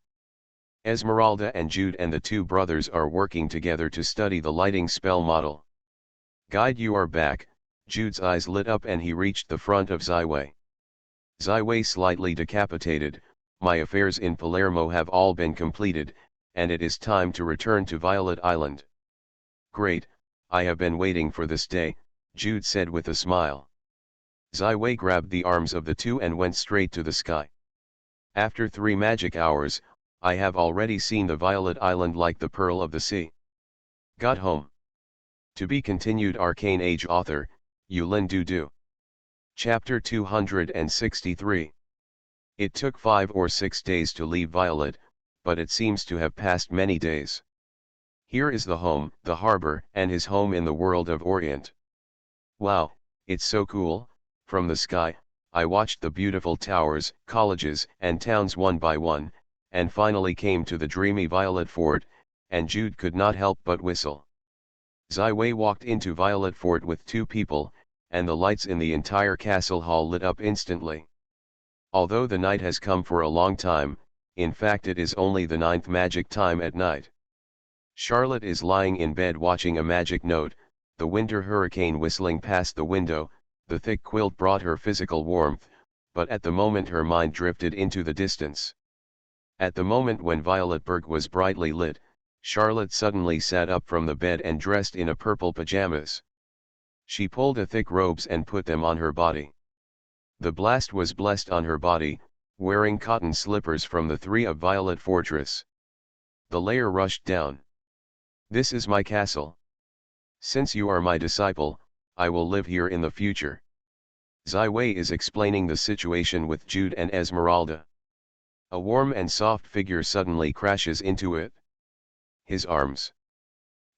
Esmeralda and Jude and the 2 brothers are working together to study the lighting spell model. "Guide, you are back." Jude's eyes lit up and he reached the front of Ziwei. Ziwei slightly decapitated. "My affairs in Palermo have all been completed, and it is time to return to Violet Island." "Great, I have been waiting for this day," Jude said with a smile. Ziwei grabbed the arms of the 2 and went straight to the sky. "After 3 magic hours, I have already seen the Violet Island like the pearl of the sea." Got home. To be continued. Arcane Age author, Yulin Dudu. Chapter 263. It took 5 or 6 days to leave Violet, but it seems to have passed many days. Here is the home, the harbor, and his home in the world of Orient. Wow, it's so cool. From the sky, I watched the beautiful towers, colleges, and towns one by one, and finally came to the dreamy Violet Fort, and Jude could not help but whistle. Ziwei walked into Violet Fort with 2 people, and the lights in the entire castle hall lit up instantly. Although the night has come for a long time, in fact it is only the 9th magic time at night. Charlotte is lying in bed watching a magic note, the winter hurricane whistling past the window. The thick quilt brought her physical warmth, but at the moment her mind drifted into the distance. At the moment when Violetburg was brightly lit, Charlotte suddenly sat up from the bed and dressed in a purple pajamas. She pulled a thick robes and put them on her body. The blast was blessed on her body, wearing cotton slippers from the 3 of Violet Fortress. The layer rushed down. "This is my castle. Since you are my disciple, I will live here in the future." Ziwei is explaining the situation with Jude and Esmeralda. A warm and soft figure suddenly crashes into it. His arms.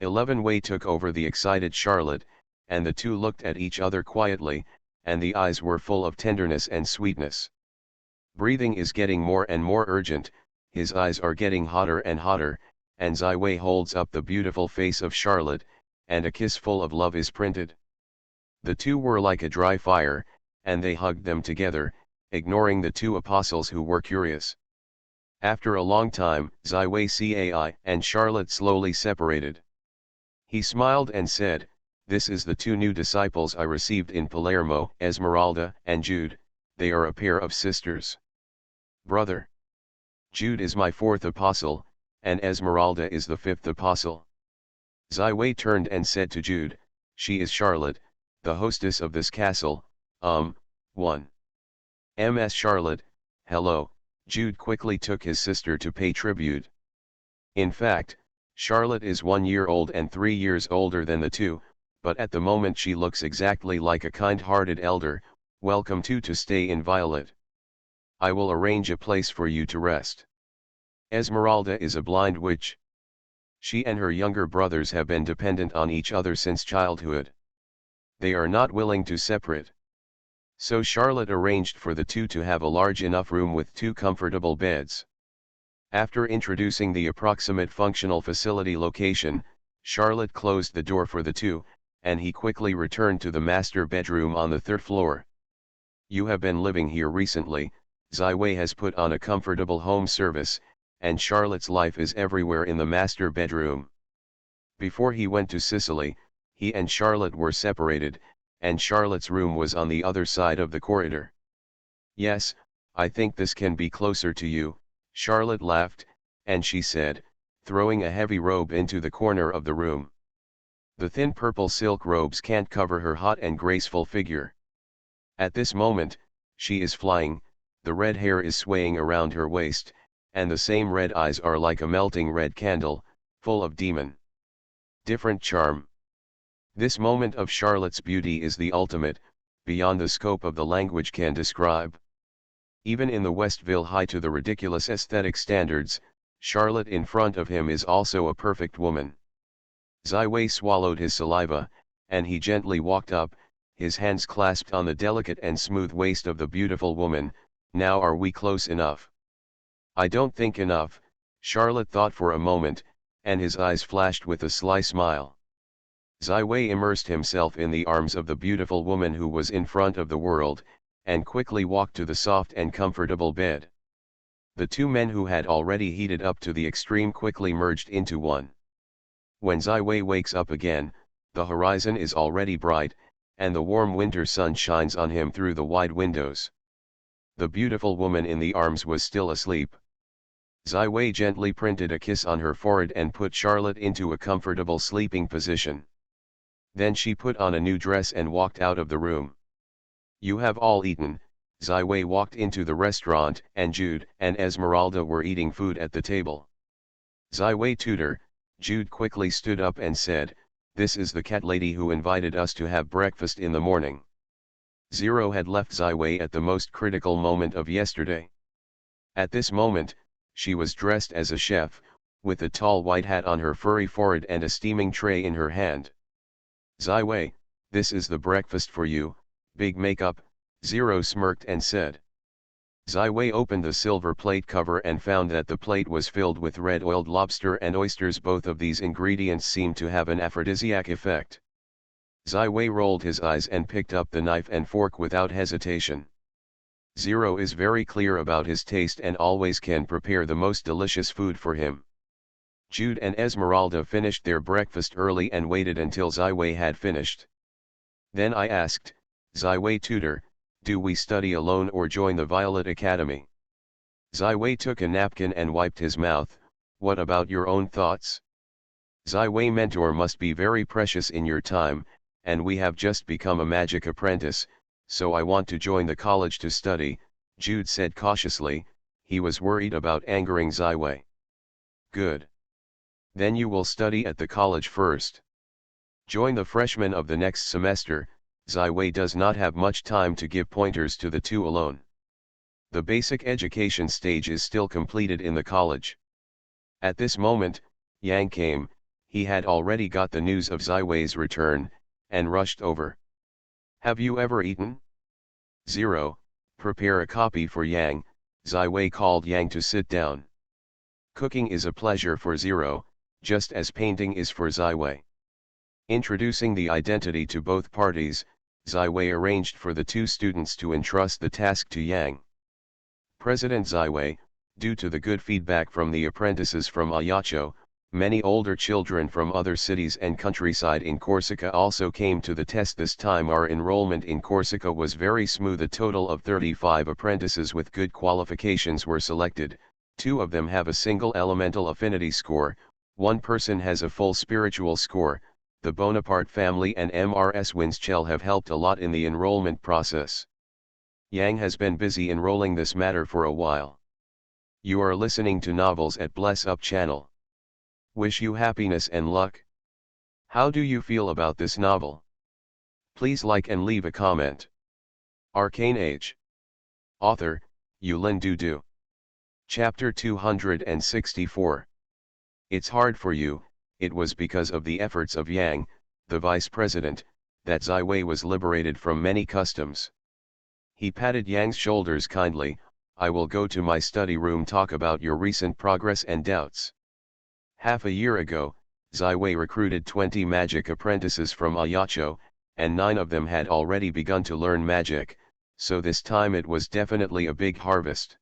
11 Wei took over the excited Charlotte, and the 2 looked at each other quietly, and the eyes were full of tenderness and sweetness. Breathing is getting more and more urgent, his eyes are getting hotter and hotter, and Ziwei holds up the beautiful face of Charlotte, and a kiss full of love is printed. The 2 were like a dry fire, and they hugged them together, ignoring the 2 apostles who were curious. After a long time, Ziwei Cai and Charlotte slowly separated. He smiled and said, "This is the 2 new disciples I received in Palermo, Esmeralda and Jude. They are a pair of sisters." "Brother. Jude is my 4th apostle, and Esmeralda is the 5th apostle." Ziwei turned and said to Jude, "She is Charlotte, the hostess of this castle." 1. Ms. Charlotte, hello. Jude quickly took his sister to pay tribute. In fact, Charlotte is 1 year old and 3 years older than the 2, but at the moment she looks exactly like a kind-hearted elder. "Welcome to stay in Violet. I will arrange a place for you to rest." Esmeralda is a blind witch. She and her younger brothers have been dependent on each other since childhood. They are not willing to separate. So Charlotte arranged for the 2 to have a large enough room with 2 comfortable beds. After introducing the approximate functional facility location, Charlotte closed the door for the 2, and he quickly returned to the master bedroom on the 3rd floor. "You have been living here recently." Ziwei has put on a comfortable home service, and Charlotte's life is everywhere in the master bedroom. Before he went to Sicily, he and Charlotte were separated, and Charlotte's room was on the other side of the corridor. "Yes, I think this can be closer to you," Charlotte laughed, and she said, throwing a heavy robe into the corner of the room. The thin purple silk robes can't cover her hot and graceful figure. At this moment, she is flying, the red hair is swaying around her waist, and the same red eyes are like a melting red candle, full of demon. Different charm. This moment of Charlotte's beauty is the ultimate, beyond the scope of the language can describe. Even in the Westville high to the ridiculous aesthetic standards, Charlotte in front of him is also a perfect woman. Ziwei swallowed his saliva, and he gently walked up, his hands clasped on the delicate and smooth waist of the beautiful woman. Now are we close enough? I don't think enough, Charlotte thought for a moment, and his eyes flashed with a sly smile. Ziwei immersed himself in the arms of the beautiful woman who was in front of the world, and quickly walked to the soft and comfortable bed. The two men who had already heated up to the extreme quickly merged into one. When Ziwei wakes up again, the horizon is already bright, and the warm winter sun shines on him through the wide windows. The beautiful woman in the arms was still asleep. Ziwei gently printed a kiss on her forehead and put Charlotte into a comfortable sleeping position. Then she put on a new dress and walked out of the room. You have all eaten. Ziwei walked into the restaurant, and Jude and Esmeralda were eating food at the table. Ziwei tutor, Jude quickly stood up and said, "This is the cat lady who invited us to have breakfast in the morning." Zero had left Ziwei at the most critical moment of yesterday. At this moment, she was dressed as a chef, with a tall white hat on her furry forehead and a steaming tray in her hand. "Ziwei, this is the breakfast for you, big makeup," Zero smirked and said. Ziwei opened the silver plate cover and found that the plate was filled with red oiled lobster and oysters. Both of these ingredients seemed to have an aphrodisiac effect. Ziwei rolled his eyes and picked up the knife and fork without hesitation. Zero is very clear about his taste and always can prepare the most delicious food for him. Jude and Esmeralda finished their breakfast early and waited until Ziwei had finished. Then I asked, "Ziwei tutor, do we study alone or join the Violet Academy?" Ziwei took a napkin and wiped his mouth. "What about your own thoughts?" "Ziwei mentor must be very precious in your time, and we have just become a magic apprentice, so I want to join the college to study," Jude said cautiously. He was worried about angering Ziwei. "Good. Then you will study at the college first. Join the freshmen of the next semester." Ziwei does not have much time to give pointers to the two alone. The basic education stage is still completed in the college. At this moment, Yang came. He had already got the news of Ziwei's return, and rushed over. "Have you ever eaten?" "Zero, prepare a copy for Yang." Ziwei called Yang to sit down. Cooking is a pleasure for Zero, just as painting is for Ziwei. Introducing the identity to both parties, Ziwei arranged for the two students to entrust the task to Yang. President Ziwei, due to the good feedback from the apprentices from Ajaccio, many older children from other cities and countryside in Corsica also came to the test this time. Our enrollment in Corsica was very smooth. A total of 35 apprentices with good qualifications were selected. 2 of them have a single elemental affinity score, 1 person has a full spiritual score. The Bonaparte family and Mrs. Winschel have helped a lot in the enrollment process. Yang has been busy enrolling this matter for a while. You are listening to Novels at Bless Up channel. Wish you happiness and luck. How do you feel about this novel? Please like and leave a comment. Arcane Age. Author, Yulin Dudu. Chapter 264. It's hard for you. It was because of the efforts of Yang, the vice president, that Ziwei was liberated from many customs. He patted Yang's shoulders kindly. "I will go to my study room, talk about your recent progress and doubts." Half a year ago, Ziwei recruited 20 magic apprentices from Ajaccio, and 9 of them had already begun to learn magic, so this time it was definitely a big harvest.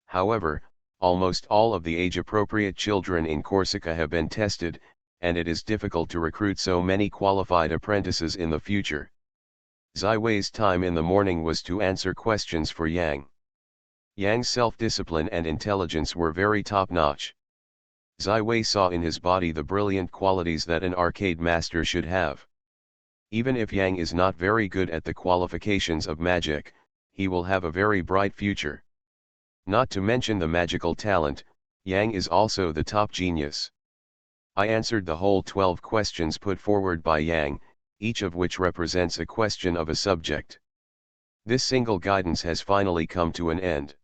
However, almost all of the age-appropriate children in Corsica have been tested, and it is difficult to recruit so many qualified apprentices in the future. Ziwei's time in the morning was to answer questions for Yang. Yang's self-discipline and intelligence were very top-notch. Ziwei saw in his body the brilliant qualities that an arcade master should have. Even if Yang is not very good at the qualifications of magic, he will have a very bright future. Not to mention the magical talent, Yang is also the top genius. I answered the whole 12 questions put forward by Yang, each of which represents a question of a subject. This single guidance has finally come to an end.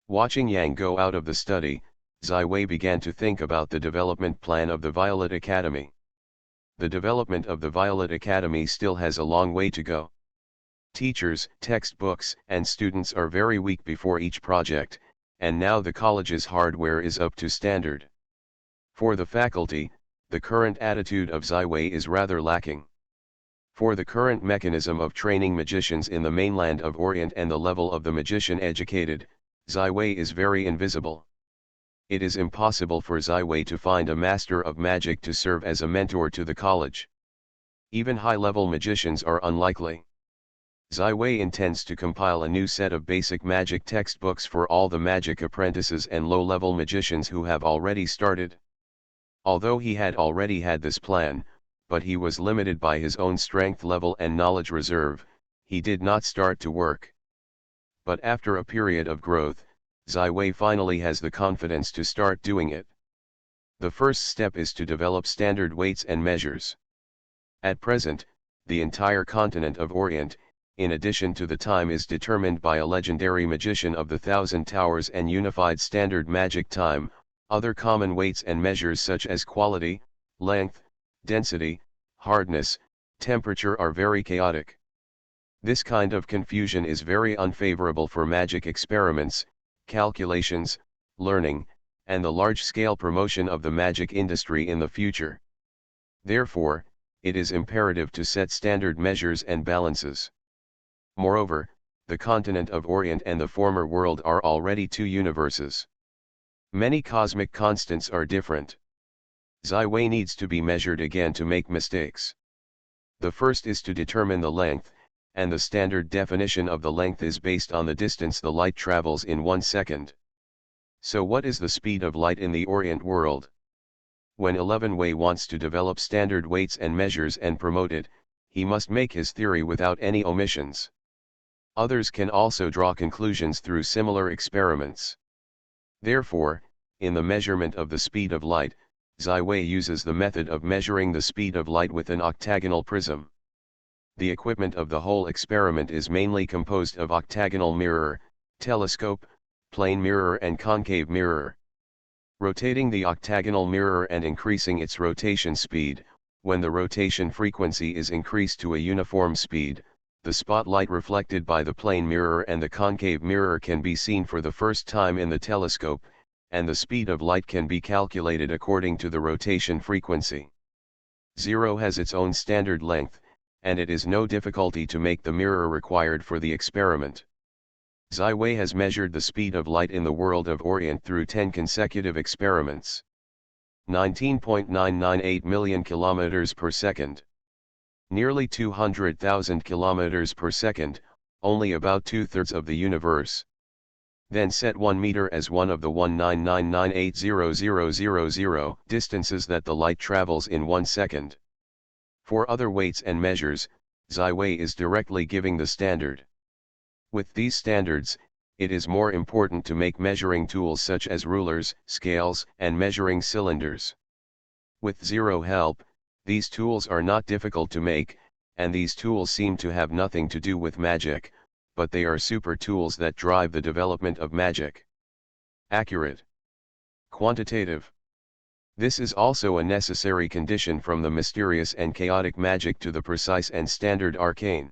Watching Yang go out of the study, Ziwei began to think about the development plan of the Violet Academy. the development of the Violet Academy still has a long way to go. Teachers, textbooks, and students are very weak before each project, and now the college's hardware is up to standard. For the faculty, the current attitude of Zaiwei is rather lacking. For the current mechanism of training magicians in the mainland of Orient and the level of the magician educated, Zaiwei is very invisible. It is impossible for Zaiwei to find a master of magic to serve as a mentor to the college. Even high-level magicians are unlikely. Zaiwei intends to compile a new set of basic magic textbooks for all the magic apprentices and low-level magicians who have already started. Although he had already had this plan, but he was limited by his own strength level and knowledge reserve, he did not start to work. But after a period of growth, Zaiwei finally has the confidence to start doing it. The first step is to develop standard weights and measures. At present, the entire continent of Orient, in addition to the time, is determined by a legendary magician of the Thousand Towers and unified standard magic time. Other common weights and measures such as quality, length, density, hardness, temperature are very chaotic. This kind of confusion is very unfavorable for magic experiments, calculations, learning, and the large-scale promotion of the magic industry in the future. Therefore, it is imperative to set standard measures and balances. Moreover, the continent of Orient and the former world are already two universes. Many cosmic constants are different. Zaiwei needs to be measured again to make mistakes. The first is to determine the length, and the standard definition of the length is based on the distance the light travels in 1 second. So what is the speed of light in the Orient world? When 11 wants to develop standard weights and measures and promote it, he must make his theory without any omissions. Others can also draw conclusions through similar experiments. Therefore, in the measurement of the speed of light, Zaiwei uses the method of measuring the speed of light with an octagonal prism. The equipment of the whole experiment is mainly composed of octagonal mirror, telescope, plane mirror and concave mirror. Rotating the octagonal mirror and increasing its rotation speed, when the rotation frequency is increased to a uniform speed, the spotlight reflected by the plane mirror and the concave mirror can be seen for the first time in the telescope, and the speed of light can be calculated according to the rotation frequency. 0 has its own standard length, and it is no difficulty to make the mirror required for the experiment. Zaiwei has measured the speed of light in the world of Orient through 10 consecutive experiments. 19.998 million kilometers per second. Nearly 200,000 kilometers per second, only about 2/3 of the universe. Then set 1 meter as one of the 199980000 distances that the light travels in 1 second. For other weights and measures, Zaiwei is directly giving the standard. With these standards, it is more important to make measuring tools such as rulers, scales, and measuring cylinders. With 0 help, these tools are not difficult to make, and these tools seem to have nothing to do with magic, but they are super tools that drive the development of magic. Accurate. Quantitative. This is also a necessary condition from the mysterious and chaotic magic to the precise and standard arcane.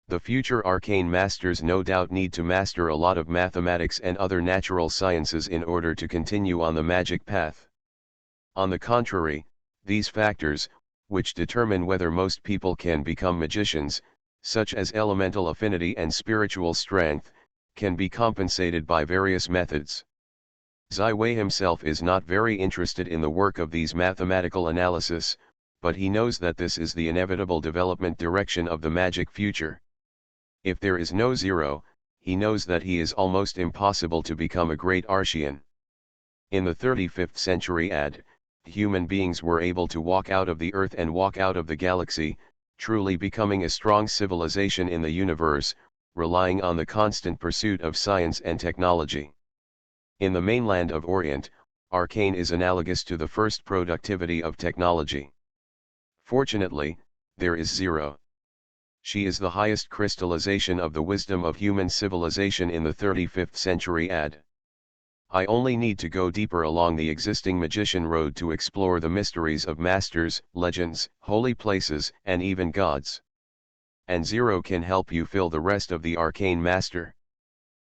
The future arcane masters no doubt need to master a lot of mathematics and other natural sciences in order to continue on the magic path. On the contrary, these factors, which determine whether most people can become magicians, such as elemental affinity and spiritual strength, can be compensated by various methods. Zaiwei himself is not very interested in the work of these mathematical analysis, but he knows that this is the inevitable development direction of the magic future. If there is no 0, he knows that he is almost impossible to become a great Arcane. In the 35th century AD, human beings were able to walk out of the Earth and walk out of the galaxy, truly becoming a strong civilization in the universe, relying on the constant pursuit of science and technology. In the mainland of Orient, Arcane is analogous to the first productivity of technology. Fortunately, there is 0. She is the highest crystallization of the wisdom of human civilization in the 35th century AD. I only need to go deeper along the existing magician road to explore the mysteries of masters, legends, holy places, and even gods. And Zero can help you fill the rest of the arcane master.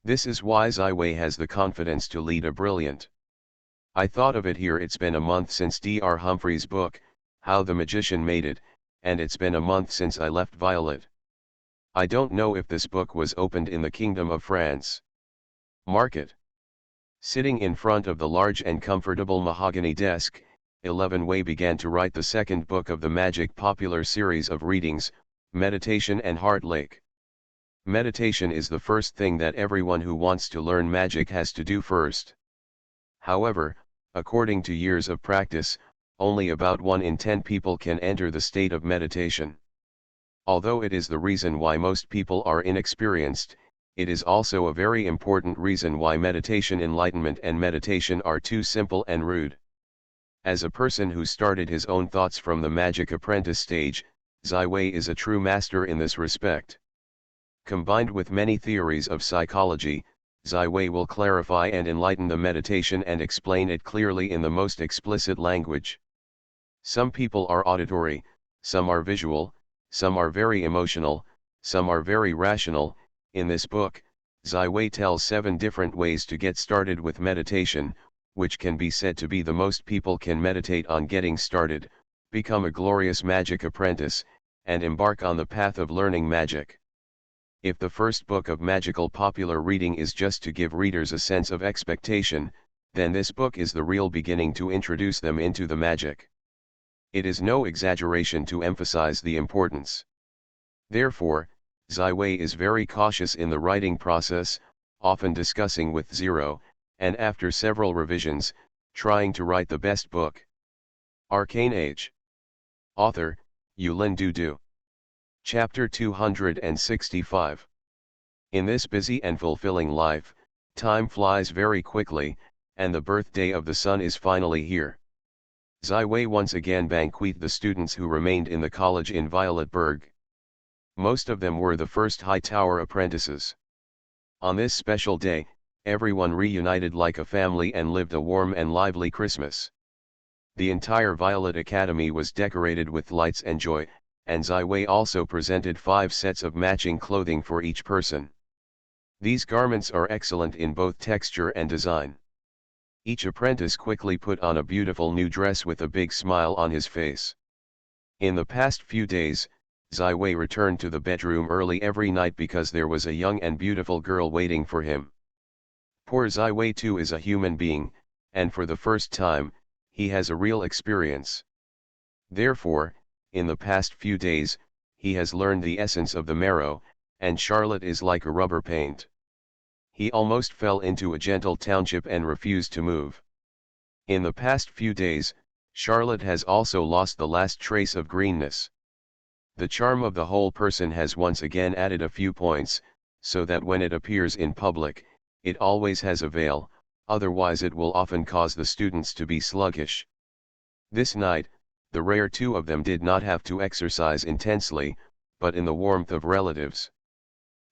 This is why Ziwei has the confidence to lead a brilliant. I thought of it here. It's been a month since Dr. Humphrey's book, How the Magician Made It, and it's been a month since I left Violet. I don't know if this book was opened in the Kingdom of France. Market. Sitting in front of the large and comfortable mahogany desk, 11 Wei began to write the second book of the Magic popular series of readings, Meditation and Heart Lake. Meditation is the first thing that everyone who wants to learn magic has to do first. However, according to years of practice, only about 1 in 10 people can enter the state of meditation. Although it is the reason why most people are inexperienced, it is also a very important reason why meditation enlightenment and meditation are too simple and rude. As a person who started his own thoughts from the magic apprentice stage, Ziwei is a true master in this respect. Combined with many theories of psychology, Ziwei will clarify and enlighten the meditation and explain it clearly in the most explicit language. Some people are auditory, some are visual, some are very emotional, some are very rational. In this book, Ziwei tells 7 different ways to get started with meditation, which can be said to be the most people can meditate on getting started, become a glorious magic apprentice, and embark on the path of learning magic. If the first book of magical popular reading is just to give readers a sense of expectation, then this book is the real beginning to introduce them into the magic. It is no exaggeration to emphasize the importance. Therefore, Ziwei is very cautious in the writing process, often discussing with Zero, and after several revisions, trying to write the best book. Arcane Age. Author, Yulin Dudu. Chapter 265. In this busy and fulfilling life, time flies very quickly, and the birthday of the sun is finally here. Ziwei once again banqueted the students who remained in the college in Violetburg. Most of them were the first high tower apprentices. On this special day, everyone reunited like a family and lived a warm and lively Christmas. The entire Violet Academy was decorated with lights and joy, and Ziwei also presented 5 sets of matching clothing for each person. These garments are excellent in both texture and design. Each apprentice quickly put on a beautiful new dress with a big smile on his face. In the past few days, Ziwei returned to the bedroom early every night because there was a young and beautiful girl waiting for him. Poor Ziwei too is a human being, and for the first time, he has a real experience. Therefore, in the past few days, he has learned the essence of the marrow, and Charlotte is like a rubber paint. He almost fell into a gentle township and refused to move. In the past few days, Charlotte has also lost the last trace of greenness. The charm of the whole person has once again added a few points, so that when it appears in public, it always has a veil, otherwise it will often cause the students to be sluggish. This night, the rare 2 of them did not have to exercise intensely, but in the warmth of relatives.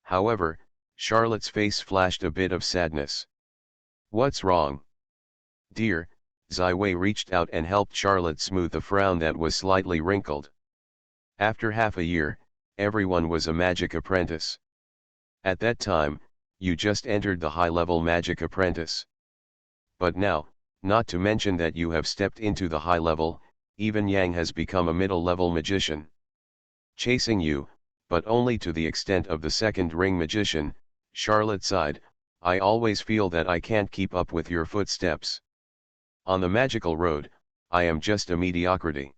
However, Charlotte's face flashed a bit of sadness. "What's wrong?" "Dear," Ziwei reached out and helped Charlotte smooth the frown that was slightly wrinkled. After half a year, everyone was a magic apprentice. At that time, you just entered the high-level magic apprentice. But now, not to mention that you have stepped into the high level, even Yang has become a middle-level magician. Chasing you, but only to the extent of the second ring magician, Charlotte sighed, "I always feel that I can't keep up with your footsteps. On the magical road, I am just a mediocrity."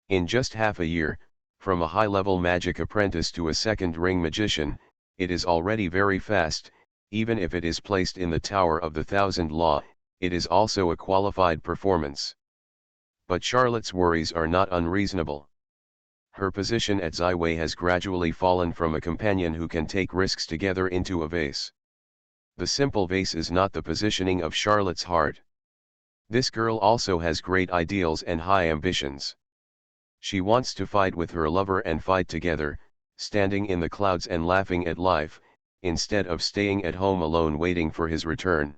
In just half a year, from a high-level magic apprentice to a second-ring magician, it is already very fast. Even if it is placed in the Tower of the Thousand Law, it is also a qualified performance. But Charlotte's worries are not unreasonable. Her position at Ziwei has gradually fallen from a companion who can take risks together into a vase. The simple vase is not the positioning of Charlotte's heart. This girl also has great ideals and high ambitions. She wants to fight with her lover and fight together, standing in the clouds and laughing at life, instead of staying at home alone waiting for his return.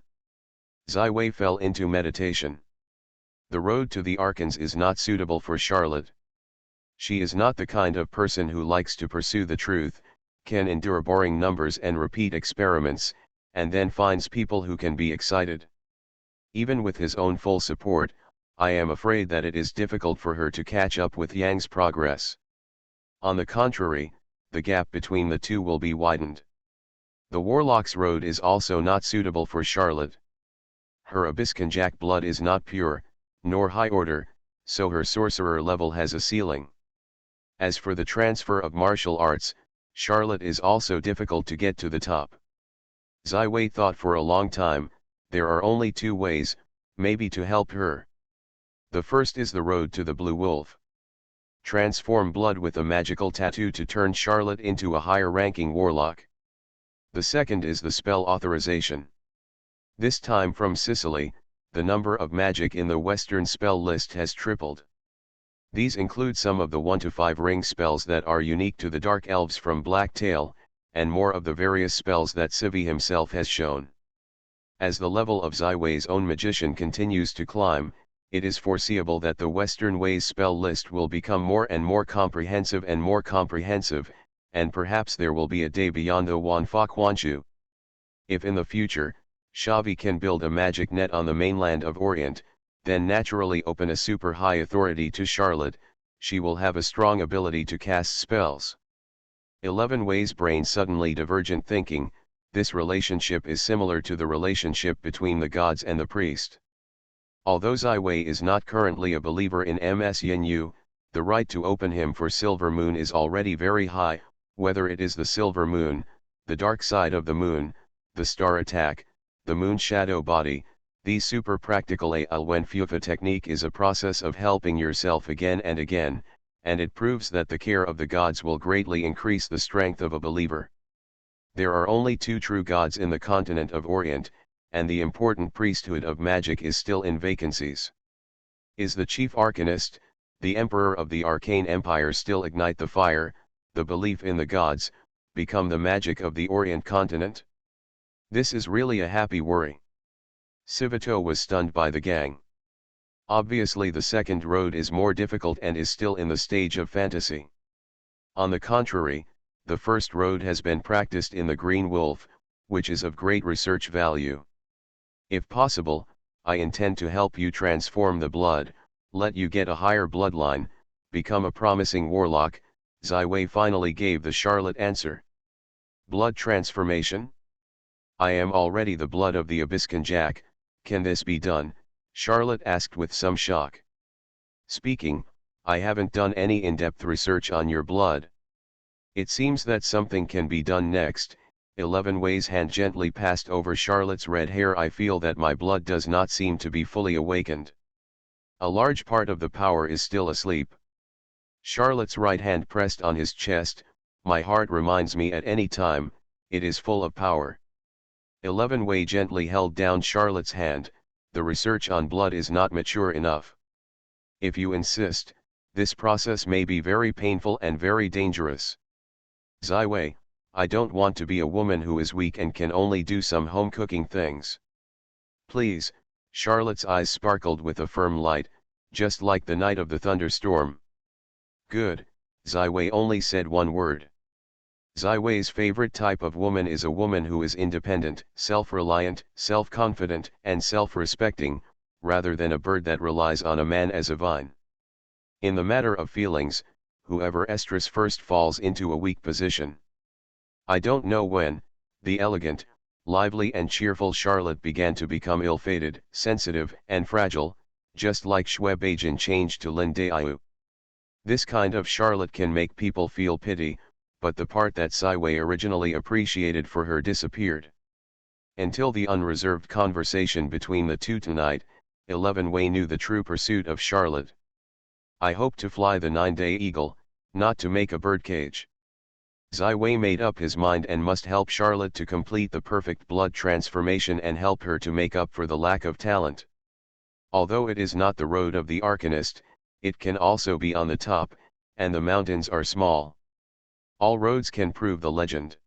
Wei fell into meditation. The road to the Arcans is not suitable for Charlotte. She is not the kind of person who likes to pursue the truth, can endure boring numbers and repeat experiments, and then finds people who can be excited. Even with his own full support, I am afraid that it is difficult for her to catch up with Yang's progress. On the contrary, the gap between the two will be widened. The Warlock's road is also not suitable for Charlotte. Her Abyssconjack blood is not pure, nor high order, so her sorcerer level has a ceiling. As for the transfer of martial arts, Charlotte is also difficult to get to the top. Wei thought for a long time, there are only two ways, maybe to help her. The first is the road to the Blue Wolf. Transform blood with a magical tattoo to turn Charlotte into a higher-ranking warlock. The second is the spell authorization. This time from Sicily, the number of magic in the Western spell list has tripled. These include some of the 1-5 ring spells that are unique to the Dark Elves from Blacktail, and more of the various spells that Civi himself has shown. As the level of Wei's own magician continues to climb, it is foreseeable that the Western Way's spell list will become more and more comprehensive, and perhaps there will be a day beyond the Wanfa Quanchu. If in the future, Xavi can build a magic net on the mainland of Orient, then naturally open a super high authority to Charlotte, she will have a strong ability to cast spells. 11 Way's brain suddenly divergent thinking, this relationship is similar to the relationship between the gods and the priest. Although Wei is not currently a believer in Ms Yin, the right to open him for Silver Moon is already very high, whether it is the Silver Moon, the dark side of the moon, the star attack, the moon shadow body. These super practical Alwen Fufa technique is a process of helping yourself again and again, and it proves that the care of the gods will greatly increase the strength of a believer. There are only two true gods in the continent of Orient, and the important priesthood of magic is still in vacancies. Is the chief arcanist, the emperor of the Arcane Empire, still ignite the fire, the belief in the gods, become the magic of the Orient continent? This is really a happy worry. Civito was stunned by the gang. Obviously the second road is more difficult and is still in the stage of fantasy. On the contrary, the first road has been practiced in the Green Wolf, which is of great research value. If possible, I intend to help you transform the blood, let you get a higher bloodline, become a promising warlock. Wei finally gave the Charlotte answer. Blood transformation? I am already the blood of the Abyssconjack, can this be done? Charlotte asked with some shock. Speaking, I haven't done any in-depth research on your blood. It seems that something can be done next. 11 Way's hand gently passed over Charlotte's red hair. I feel that my blood does not seem to be fully awakened. A large part of the power is still asleep. Charlotte's right hand pressed on his chest. My heart reminds me at any time, it is full of power. 11 Way gently held down Charlotte's hand. The research on blood is not mature enough. If you insist, this process may be very painful and very dangerous. Wei, I don't want to be a woman who is weak and can only do some home cooking things. Please. Charlotte's eyes sparkled with a firm light, just like the night of the thunderstorm. Good. Wei only said one word. Wei's favorite type of woman is a woman who is independent, self-reliant, self-confident, and self-respecting, rather than a bird that relies on a man as a vine. In the matter of feelings, whoever estrus first falls into a weak position. I don't know when, the elegant, lively and cheerful Charlotte began to become ill-fated, sensitive, and fragile, just like Shwebajin changed to Lin Daiyu. This kind of Charlotte can make people feel pity, but the part that Wei originally appreciated for her disappeared. Until the unreserved conversation between the two tonight, 11 Wei knew the true pursuit of Charlotte. I hope to fly the 9-day eagle, not to make a birdcage. Wei made up his mind and must help Charlotte to complete the perfect blood transformation and help her to make up for the lack of talent. Although it is not the road of the Arcanist, it can also be on the top, and the mountains are small. All roads can prove the legend.